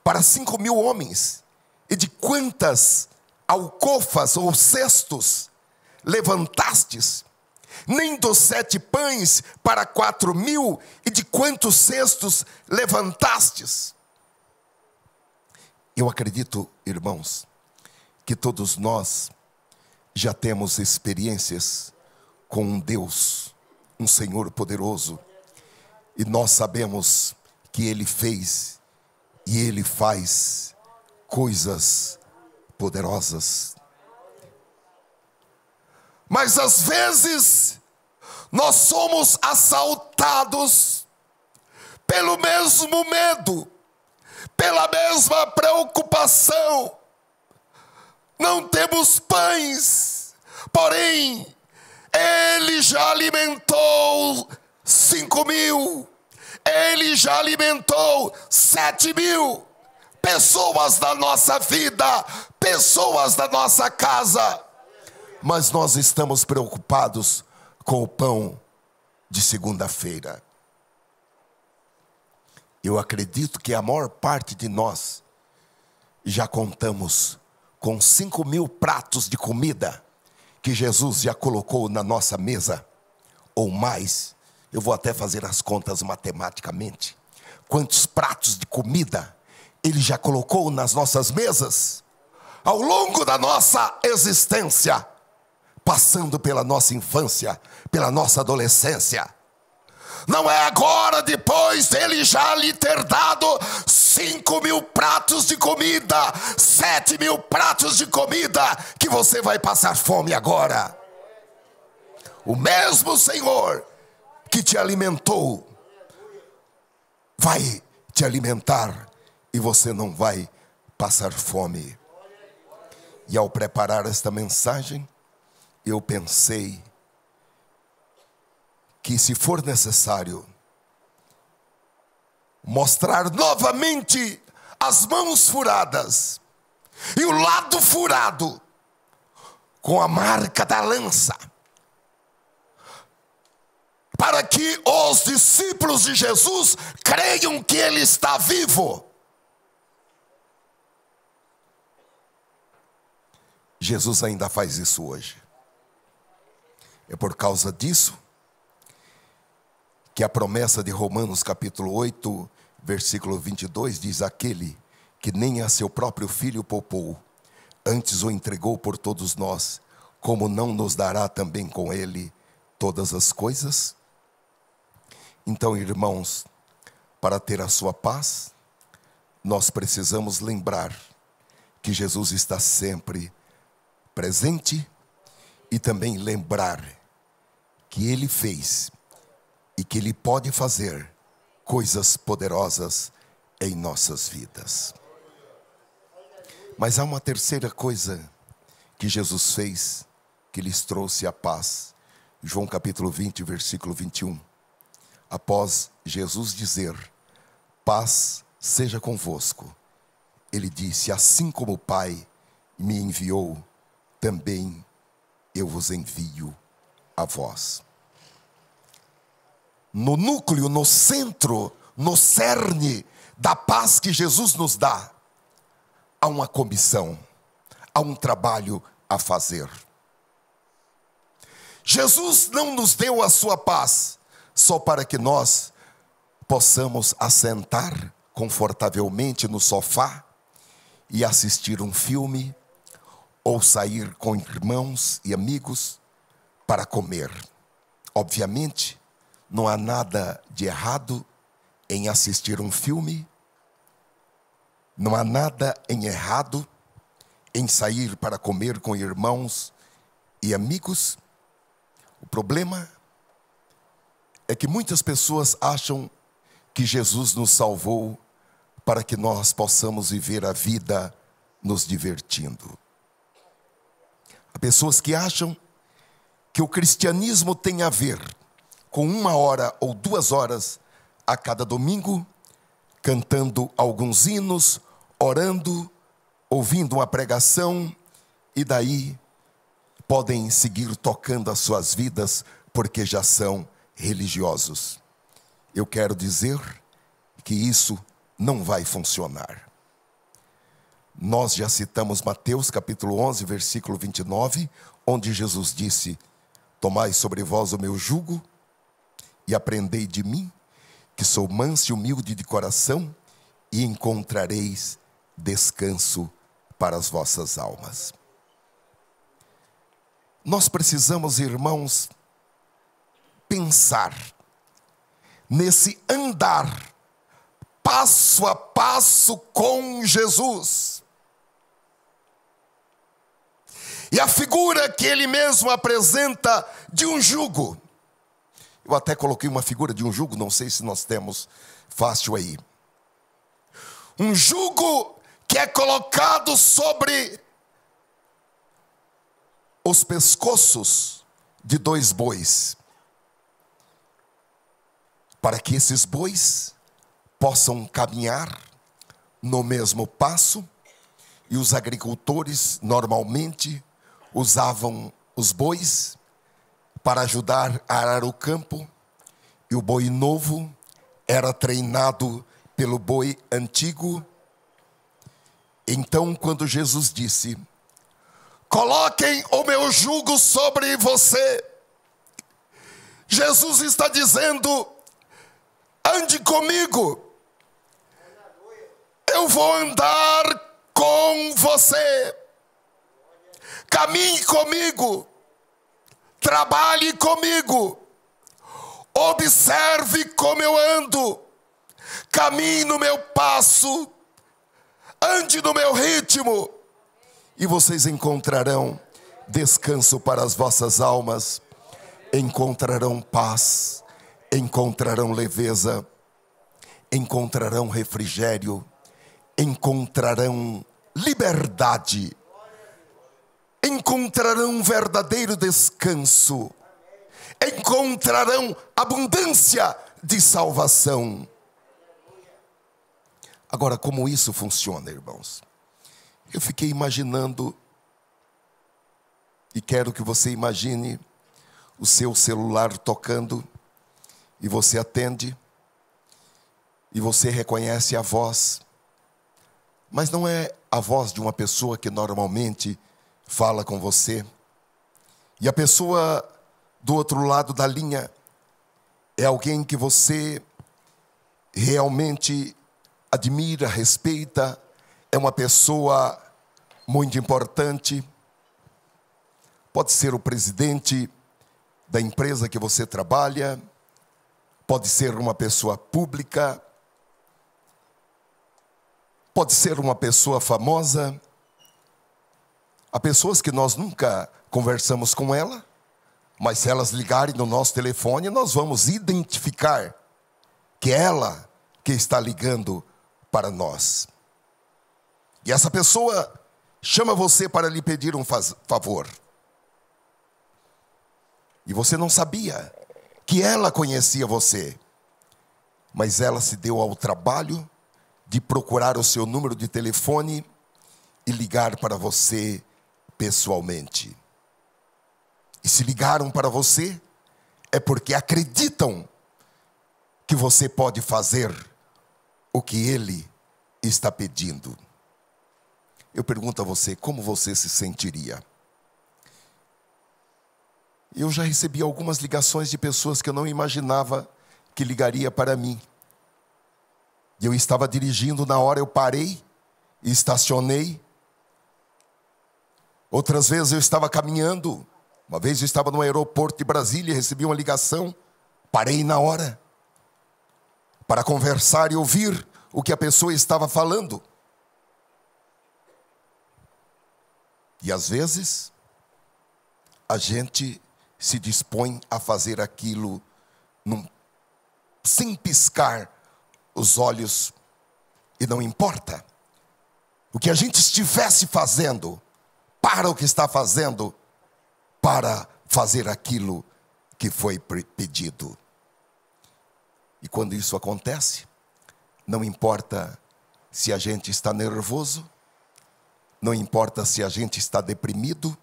para 5.000 homens, e de quantas alcofas ou cestos levantastes? Nem dos 7 pães para 4.000, e de quantos cestos levantastes? Eu acredito, irmãos, que todos nós já temos experiências com um Deus, um Senhor poderoso, e nós sabemos que Ele fez e Ele faz coisas poderosas. Mas às vezes nós somos assaltados pelo mesmo medo, pela mesma preocupação. Não temos pães, porém Ele já alimentou 5.000, Ele já alimentou 7.000 pessoas da nossa vida, pessoas da nossa casa. Mas nós estamos preocupados com o pão de segunda-feira. Eu acredito que a maior parte de nós já contamos com 5.000 pratos de comida que Jesus já colocou na nossa mesa, ou mais. Eu vou até fazer as contas matematicamente. Quantos pratos de comida Ele já colocou nas nossas mesas ao longo da nossa existência, passando pela nossa infância, pela nossa adolescência. Não é agora, depois dele já lhe ter dado 5.000 pratos de comida, 7.000 pratos de comida, que você vai passar fome agora. O mesmo Senhor que te alimentou vai te alimentar e você não vai passar fome. E ao preparar esta mensagem, eu pensei que, se for necessário, mostrar novamente as mãos furadas e o lado furado com a marca da lança, para que os discípulos de Jesus creiam que Ele está vivo. Jesus ainda faz isso hoje. É por causa disso que a promessa de Romanos capítulo 8, versículo 22 diz: aquele que nem a seu próprio filho poupou, antes o entregou por todos nós, como não nos dará também com ele todas as coisas? Então, irmãos, para ter a sua paz, nós precisamos lembrar que Jesus está sempre presente e também lembrar que Ele fez e que Ele pode fazer coisas poderosas em nossas vidas. Mas há uma terceira coisa que Jesus fez, que lhes trouxe a paz. João capítulo 20, versículo 21. Após Jesus dizer: paz seja convosco, Ele disse: assim como o Pai me enviou, também eu vos envio a vós. No núcleo, no centro, no cerne da paz que Jesus nos dá, há uma comissão, há um trabalho a fazer. Jesus não nos deu a sua paz só para que nós possamos assentar confortavelmente no sofá e assistir um filme, ou sair com irmãos e amigos para comer. Obviamente, não há nada de errado em assistir um filme, não há nada em errado em sair para comer com irmãos e amigos. O problema é que muitas pessoas acham que Jesus nos salvou para que nós possamos viver a vida nos divertindo. Há pessoas que acham que o cristianismo tem a ver com 1 hora ou 2 horas a cada domingo, cantando alguns hinos, orando, ouvindo uma pregação, e daí podem seguir tocando as suas vidas porque já são religiosos. Eu quero dizer que isso não vai funcionar. Nós já citamos Mateus capítulo 11, versículo 29, onde Jesus disse: tomai sobre vós o meu jugo e aprendei de mim, que sou manso e humilde de coração, e encontrareis descanso para as vossas almas. Nós precisamos, irmãos, pensar nesse andar passo a passo com Jesus. E a figura que ele mesmo apresenta de um jugo. Eu até coloquei uma figura de um jugo, não sei se nós temos fácil aí. Um jugo que é colocado sobre os pescoços de 2 bois, para que esses bois possam caminhar no mesmo passo. E os agricultores normalmente usavam os bois para ajudar a arar o campo, e o boi novo era treinado pelo boi antigo. Então, quando Jesus disse: coloquem o meu jugo sobre você, Jesus está dizendo: ande comigo, eu vou andar com você, caminhe comigo, trabalhe comigo, observe como eu ando, caminhe no meu passo, ande no meu ritmo, e vocês encontrarão descanso para as vossas almas, encontrarão paz, encontrarão leveza, encontrarão refrigério, encontrarão liberdade encontrarão verdadeiro descanso, encontrarão abundância de salvação. Agora, como isso funciona, irmãos? Eu fiquei imaginando, e quero que você imagine o seu celular tocando, e você atende, e você reconhece a voz, mas não é a voz de uma pessoa que normalmente fala com você, e a pessoa do outro lado da linha é alguém que você realmente admira, respeita, é uma pessoa muito importante. Pode ser o presidente da empresa que você trabalha, pode ser uma pessoa pública, pode ser uma pessoa famosa. Há pessoas que nós nunca conversamos com ela, mas se elas ligarem no nosso telefone, nós vamos identificar que é ela que está ligando para nós. E essa pessoa chama você para lhe pedir um favor. E você não sabia que ela conhecia você, mas ela se deu ao trabalho de procurar o seu número de telefone e ligar para você pessoalmente. E se ligaram para você, é porque acreditam que você pode fazer o que ele está pedindo. Eu pergunto a você, como você se sentiria? Eu já recebi algumas ligações de pessoas que eu não imaginava que ligaria para mim. E eu estava dirigindo, na hora eu parei e estacionei. Outras vezes eu estava caminhando. Uma vez eu estava no aeroporto de Brasília e recebi uma ligação. Parei na hora para conversar e ouvir o que a pessoa estava falando. E às vezes a gente se dispõe a fazer aquilo sem piscar os olhos, e não importa o que a gente estivesse fazendo, para o que está fazendo, para fazer aquilo que foi pedido. E quando isso acontece, não importa se a gente está nervoso, não importa se a gente está deprimido,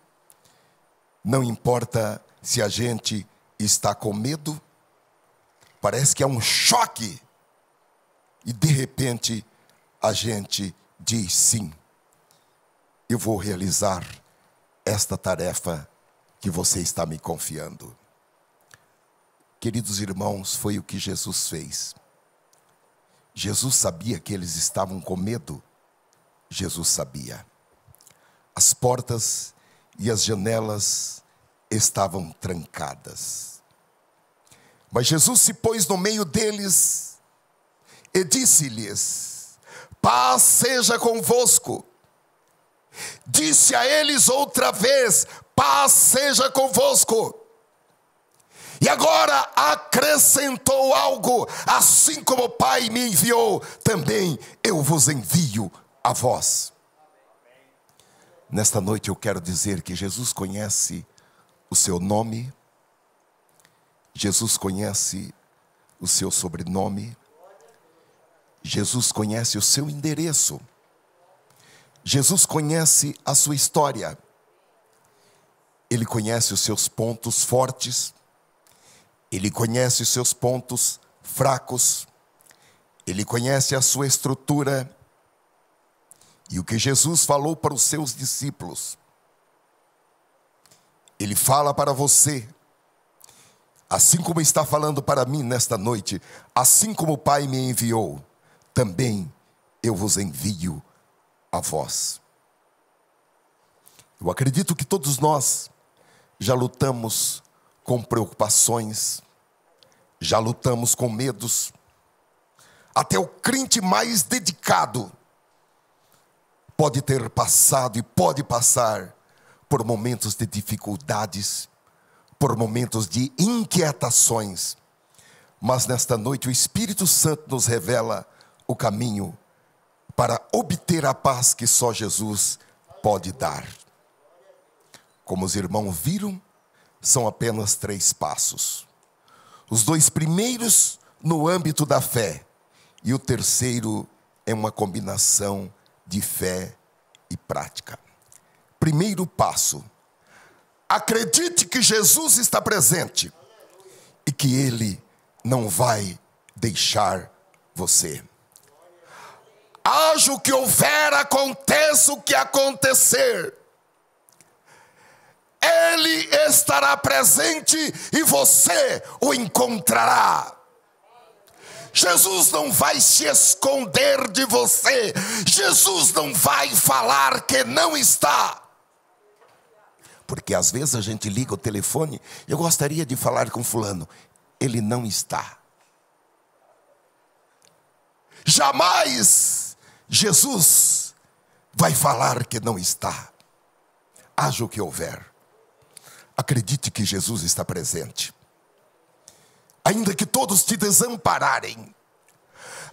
não importa se a gente está com medo, parece que é um choque, e de repente a gente diz sim, eu vou realizar esta tarefa que você está me confiando. Queridos irmãos, foi o que Jesus fez. Jesus sabia que eles estavam com medo. Jesus sabia. As portas e as janelas estavam trancadas. Mas Jesus se pôs no meio deles e disse-lhes: paz seja convosco. Disse a eles outra vez: paz seja convosco. E agora acrescentou algo: assim como o Pai me enviou, também eu vos envio a vós. Nesta noite eu quero dizer que Jesus conhece o seu nome, Jesus conhece o seu sobrenome, Jesus conhece o seu endereço, Jesus conhece a sua história, Ele conhece os seus pontos fortes, Ele conhece os seus pontos fracos, Ele conhece a sua estrutura. E o que Jesus falou para os seus discípulos, Ele fala para você, assim como está falando para mim nesta noite: assim como o Pai me enviou, também eu vos envio a vós. Eu acredito que todos nós já lutamos com preocupações, já lutamos com medos. Até o crente mais dedicado pode ter passado e pode passar por momentos de dificuldades, por momentos de inquietações. Mas nesta noite o Espírito Santo nos revela o caminho para obter a paz que só Jesus pode dar. Como os irmãos viram, são apenas 3 passos. Os 2 primeiros no âmbito da fé, e o terceiro é uma combinação de fé e prática. Primeiro passo: acredite que Jesus está presente e que Ele não vai deixar você. Haja o que houver, aconteça o que acontecer, Ele estará presente e você o encontrará. Jesus não vai se esconder de você. Jesus não vai falar que não está. Porque às vezes a gente liga o telefone, eu gostaria de falar com fulano, ele não está. Jamais Jesus vai falar que não está. Haja o que houver, acredite que Jesus está presente. Ainda que todos te desampararem,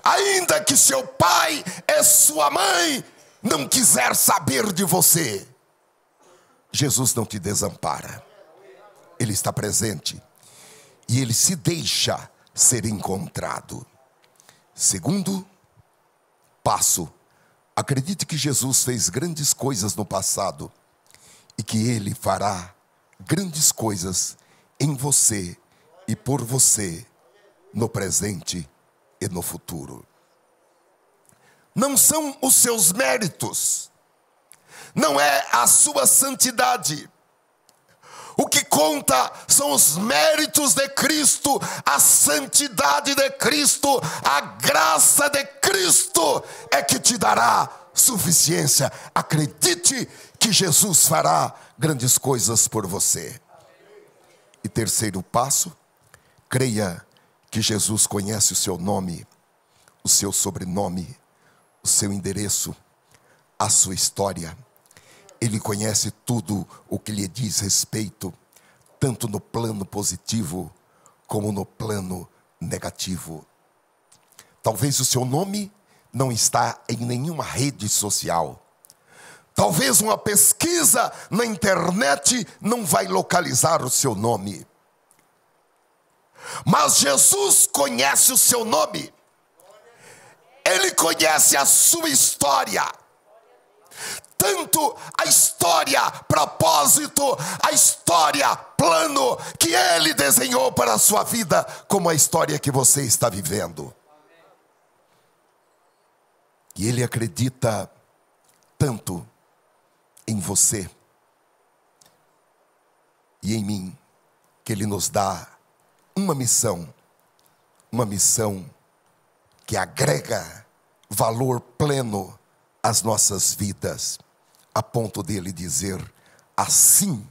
ainda que seu pai e sua mãe não quiser saber de você, Jesus não te desampara. Ele está presente e Ele se deixa ser encontrado. Segundo passo: acredite que Jesus fez grandes coisas no passado e que Ele fará grandes coisas em você e por você no presente e no futuro. Não são os seus méritos, não é a sua santidade. O que conta são os méritos de Cristo, a santidade de Cristo, a graça de Cristo é que te dará suficiência. Acredite que Jesus fará grandes coisas por você. E terceiro passo: creia que Jesus conhece o seu nome, o seu sobrenome, o seu endereço, a sua história. Ele conhece tudo o que lhe diz respeito, tanto no plano positivo como no plano negativo. Talvez o seu nome não está em nenhuma rede social. Talvez uma pesquisa na internet não vai localizar o seu nome. Mas Jesus conhece o seu nome. Ele conhece a sua história. Tanto a história, propósito, a história, plano que Ele desenhou para a sua vida, como a história que você está vivendo. E Ele acredita tanto em você e em mim, que Ele nos dá uma missão que agrega valor pleno às nossas vidas, a ponto dele dizer: assim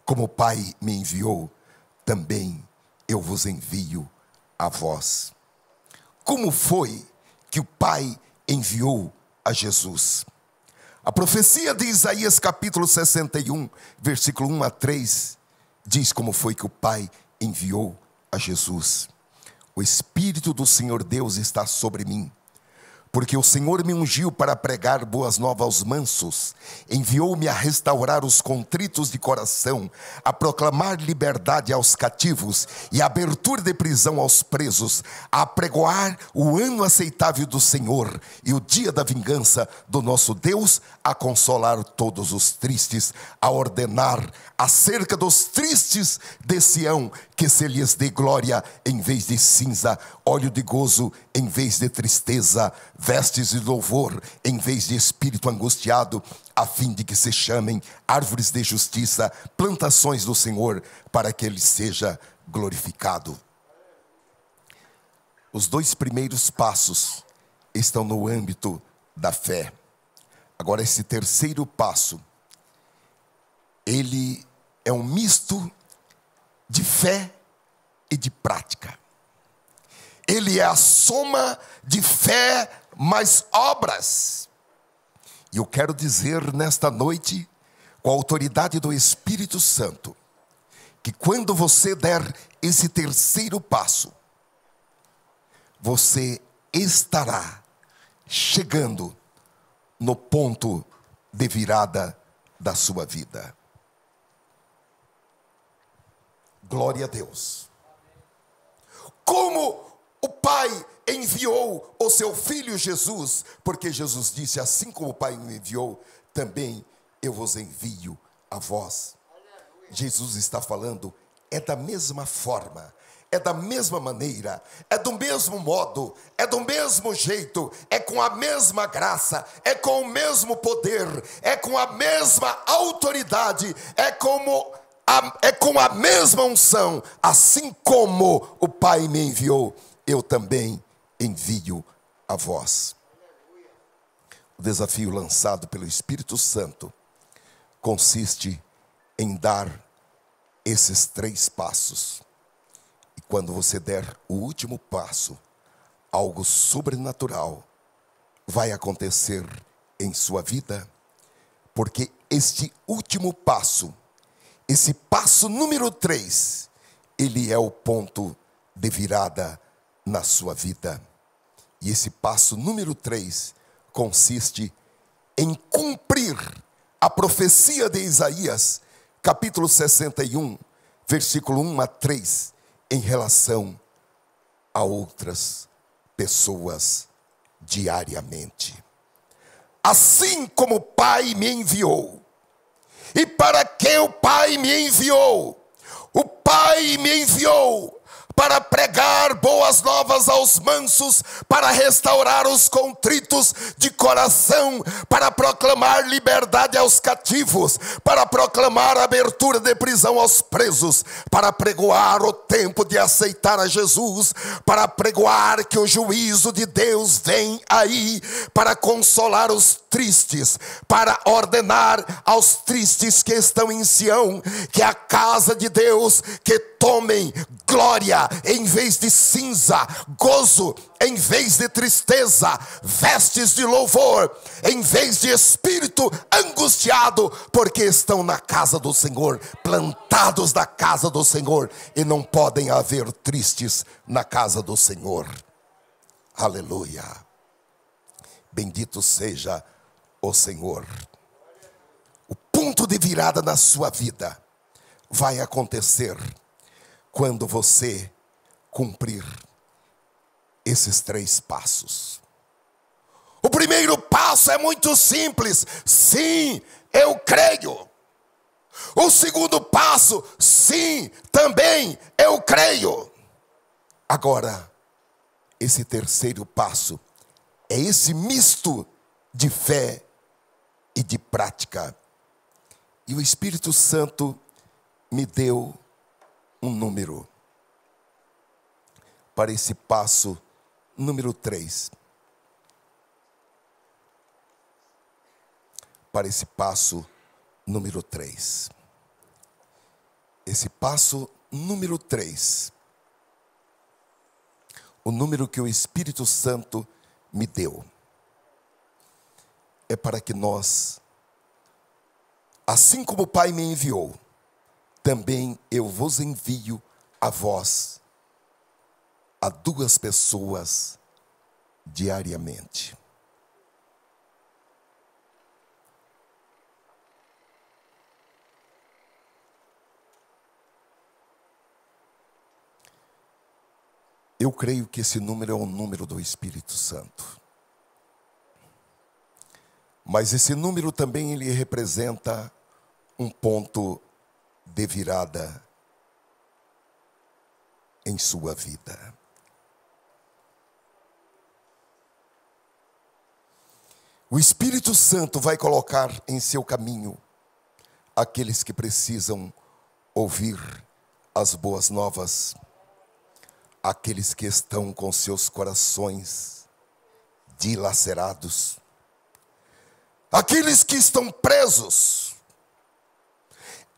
como o Pai me enviou, também eu vos envio a vós. Como foi que o Pai enviou a Jesus? A profecia de Isaías capítulo 61, versículo 1 a 3, diz como foi que o Pai enviou a Jesus. O Espírito do Senhor Deus está sobre mim, porque o Senhor me ungiu para pregar boas novas aos mansos, enviou-me a restaurar os contritos de coração, a proclamar liberdade aos cativos e abertura de prisão aos presos, a apregoar o ano aceitável do Senhor e o dia da vingança do nosso Deus, a consolar todos os tristes, a ordenar acerca dos tristes de Sião, que se lhes dê glória em vez de cinza, óleo de gozo em vez de tristeza, vestes de louvor em vez de espírito angustiado, a fim de que se chamem árvores de justiça, plantações do Senhor, para que Ele seja glorificado. Os 2 primeiros passos estão no âmbito da fé. Agora esse terceiro passo, ele é um misto de fé e de prática. Ele é a soma de fé mais obras. E eu quero dizer nesta noite, com a autoridade do Espírito Santo, que quando você der esse terceiro passo, você estará chegando no ponto de virada da sua vida. Glória a Deus. Como o Pai enviou o seu Filho Jesus, porque Jesus disse, assim como o Pai me enviou, também eu vos envio a vós. Jesus está falando, é da mesma forma, é da mesma maneira, é do mesmo modo, é do mesmo jeito, é com a mesma graça, é com o mesmo poder, é com a mesma autoridade, é com a mesma unção, assim como o Pai me enviou, eu também envio a vós. O desafio lançado pelo Espírito Santo consiste em dar esses 3 passos. E quando você der o último passo, algo sobrenatural vai acontecer em sua vida, porque este último passo, esse passo número 3, ele é o ponto de virada na sua vida. E esse passo número 3 consiste em cumprir a profecia de Isaías, capítulo 61, versículo 1 a 3, em relação a outras pessoas diariamente. Assim como o Pai me enviou, e para que o Pai me enviou? O Pai me enviou para pregar boas novas aos mansos, para restaurar os contritos de coração, para proclamar liberdade aos cativos, para proclamar abertura de prisão aos presos, para pregoar o tempo de aceitar a Jesus, para pregoar que o juízo de Deus vem aí, para consolar os tristes, para ordenar aos tristes que estão em Sião, que a casa de Deus, que tomem glória em vez de cinza, gozo em vez de tristeza, vestes de louvor em vez de espírito angustiado, porque estão na casa do Senhor, plantados na casa do Senhor, e não podem haver tristes na casa do Senhor. Aleluia. Bendito seja o Senhor. O ponto de virada na sua vida vai acontecer quando você cumprir esses 3 passos. O primeiro passo é muito simples. Sim, eu creio. O segundo passo, sim, também eu creio. Agora, esse terceiro passo é esse misto de fé e de prática. E o Espírito Santo me deu um número para esse passo número 3. Para esse passo número 3. Esse passo número 3. O número que o Espírito Santo me deu. É para que nós, assim como o Pai me enviou, também eu vos envio a vós, a 2 pessoas diariamente. Eu creio que esse número é o número do Espírito Santo. Mas esse número também ele representa um ponto de virada em sua vida. O Espírito Santo vai colocar em seu caminho aqueles que precisam ouvir as boas novas, aqueles que estão com seus corações dilacerados, aqueles que estão presos,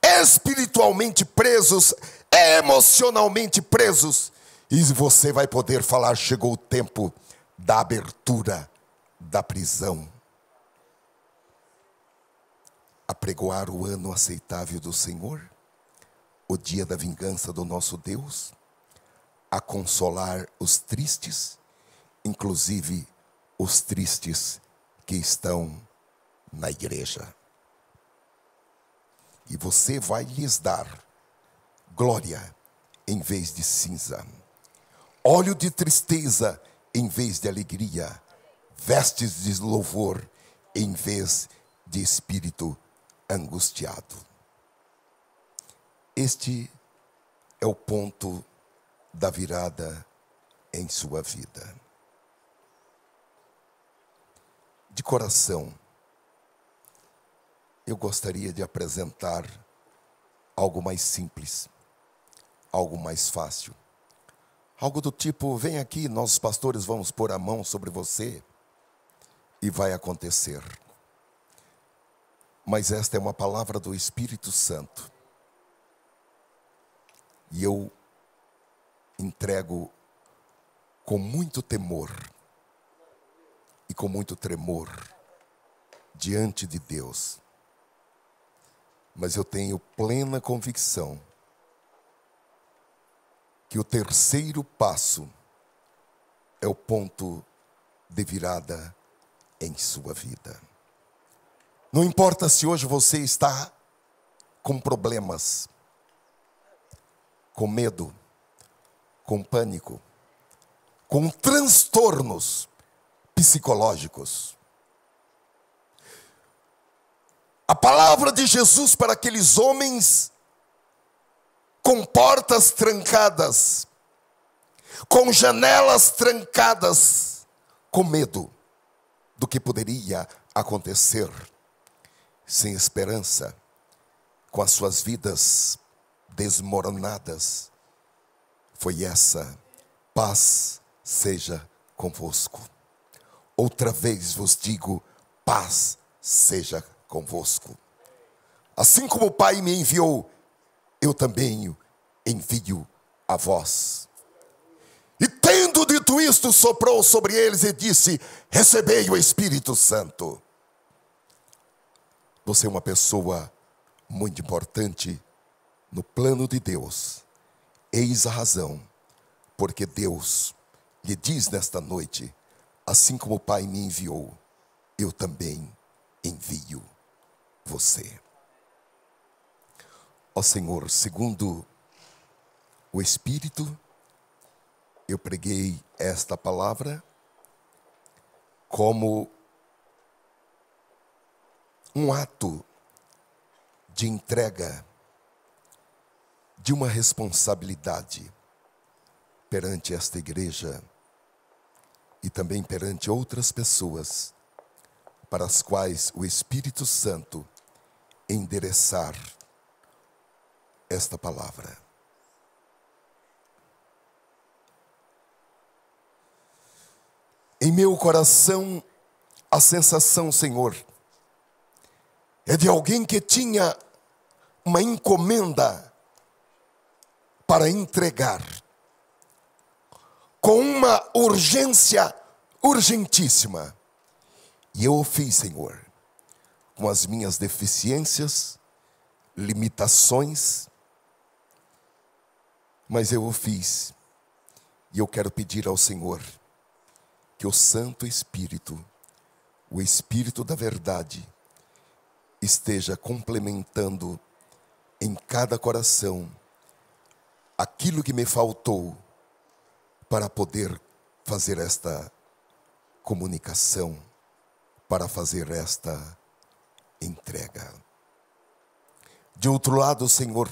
espiritualmente presos, emocionalmente presos, e você vai poder falar: chegou o tempo da abertura da prisão. Apregoar o ano aceitável do Senhor, o dia da vingança do nosso Deus, a consolar os tristes, inclusive os tristes que estão na igreja. E você vai lhes dar glória em vez de cinza, óleo de tristeza em vez de alegria, vestes de louvor em vez de espírito angustiado. Este é o ponto da virada em sua vida. De coração, eu gostaria de apresentar algo mais simples, algo mais fácil. Algo do tipo, vem aqui, nós pastores vamos pôr a mão sobre você e vai acontecer. Mas esta é uma palavra do Espírito Santo. E eu entrego com muito temor e com muito tremor diante de Deus. Mas eu tenho plena convicção que o terceiro passo é o ponto de virada em sua vida. Não importa se hoje você está com problemas, com medo, com pânico, com transtornos psicológicos. A palavra de Jesus para aqueles homens com portas trancadas, com janelas trancadas, com medo do que poderia acontecer, sem esperança, com as suas vidas desmoronadas, foi essa: paz seja convosco. Outra vez vos digo, paz seja convosco. Assim como o Pai me enviou, eu também envio a vós. E tendo dito isto, soprou sobre eles e disse: recebei o Espírito Santo. Você é uma pessoa muito importante no plano de Deus. Eis a razão porque Deus lhe diz nesta noite: assim como o Pai me enviou, eu também envio você. Ó Senhor, segundo o Espírito, eu preguei esta palavra como um ato de entrega de uma responsabilidade perante esta igreja e também perante outras pessoas para as quais o Espírito Santo endereçar esta palavra. Em meu coração, a sensação, Senhor, é de alguém que tinha uma encomenda para entregar, com uma urgência urgentíssima. E eu o fiz, Senhor, com as minhas deficiências, limitações, mas eu o fiz. E eu quero pedir ao Senhor que o Santo Espírito, o Espírito da verdade, esteja complementando em cada coração aquilo que me faltou para poder fazer esta comunicação, para fazer esta entrega. De outro lado, Senhor,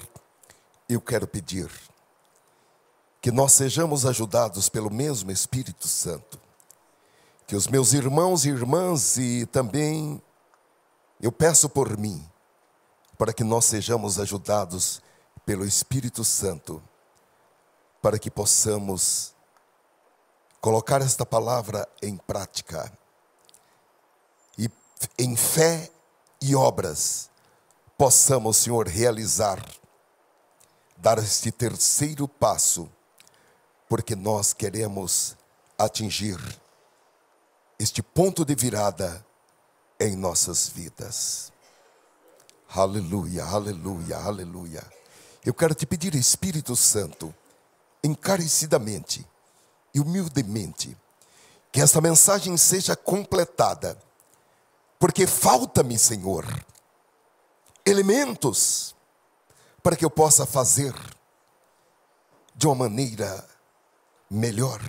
eu quero pedir que nós sejamos ajudados pelo mesmo Espírito Santo, que os meus irmãos e irmãs e também eu peço por mim, para que nós sejamos ajudados pelo Espírito Santo, para que possamos colocar esta palavra em prática e em fé e obras possamos, Senhor, realizar, dar este terceiro passo, porque nós queremos atingir este ponto de virada em nossas vidas. Aleluia, aleluia, aleluia. Eu quero te pedir, Espírito Santo, encarecidamente e humildemente, que esta mensagem seja completada, porque falta-me, Senhor, elementos para que eu possa fazer de uma maneira melhor,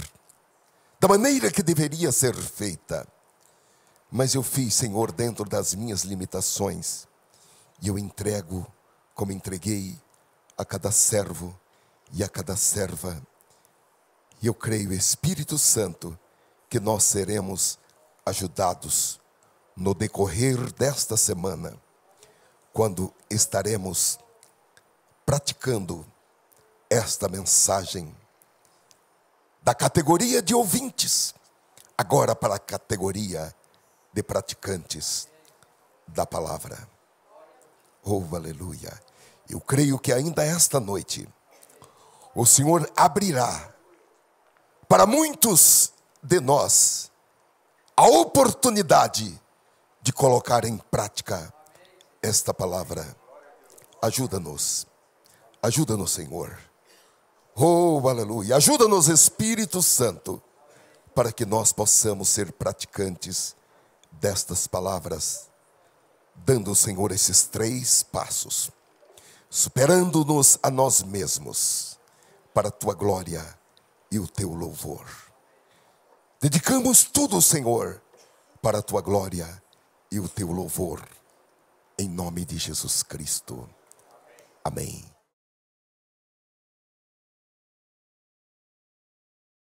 da maneira que deveria ser feita. Mas eu fiz, Senhor, dentro das minhas limitações. E eu entrego, como entreguei a cada servo e a cada serva. E eu creio, Espírito Santo, que nós seremos ajudados no decorrer desta semana, quando estaremos praticando esta mensagem da categoria de ouvintes, agora para a categoria de praticantes da palavra. Oh, aleluia! Eu creio que ainda esta noite o Senhor abrirá para muitos de nós a oportunidade de colocar em prática esta palavra. Ajuda-nos, Senhor. Oh, aleluia! Ajuda-nos, Espírito Santo, para que nós possamos ser praticantes destas palavras, dando, Senhor, esses 3 passos, superando-nos a nós mesmos, para a Tua glória e o Teu louvor. Dedicamos tudo, Senhor, para a Tua glória e o Teu louvor, em nome de Jesus Cristo. Amém.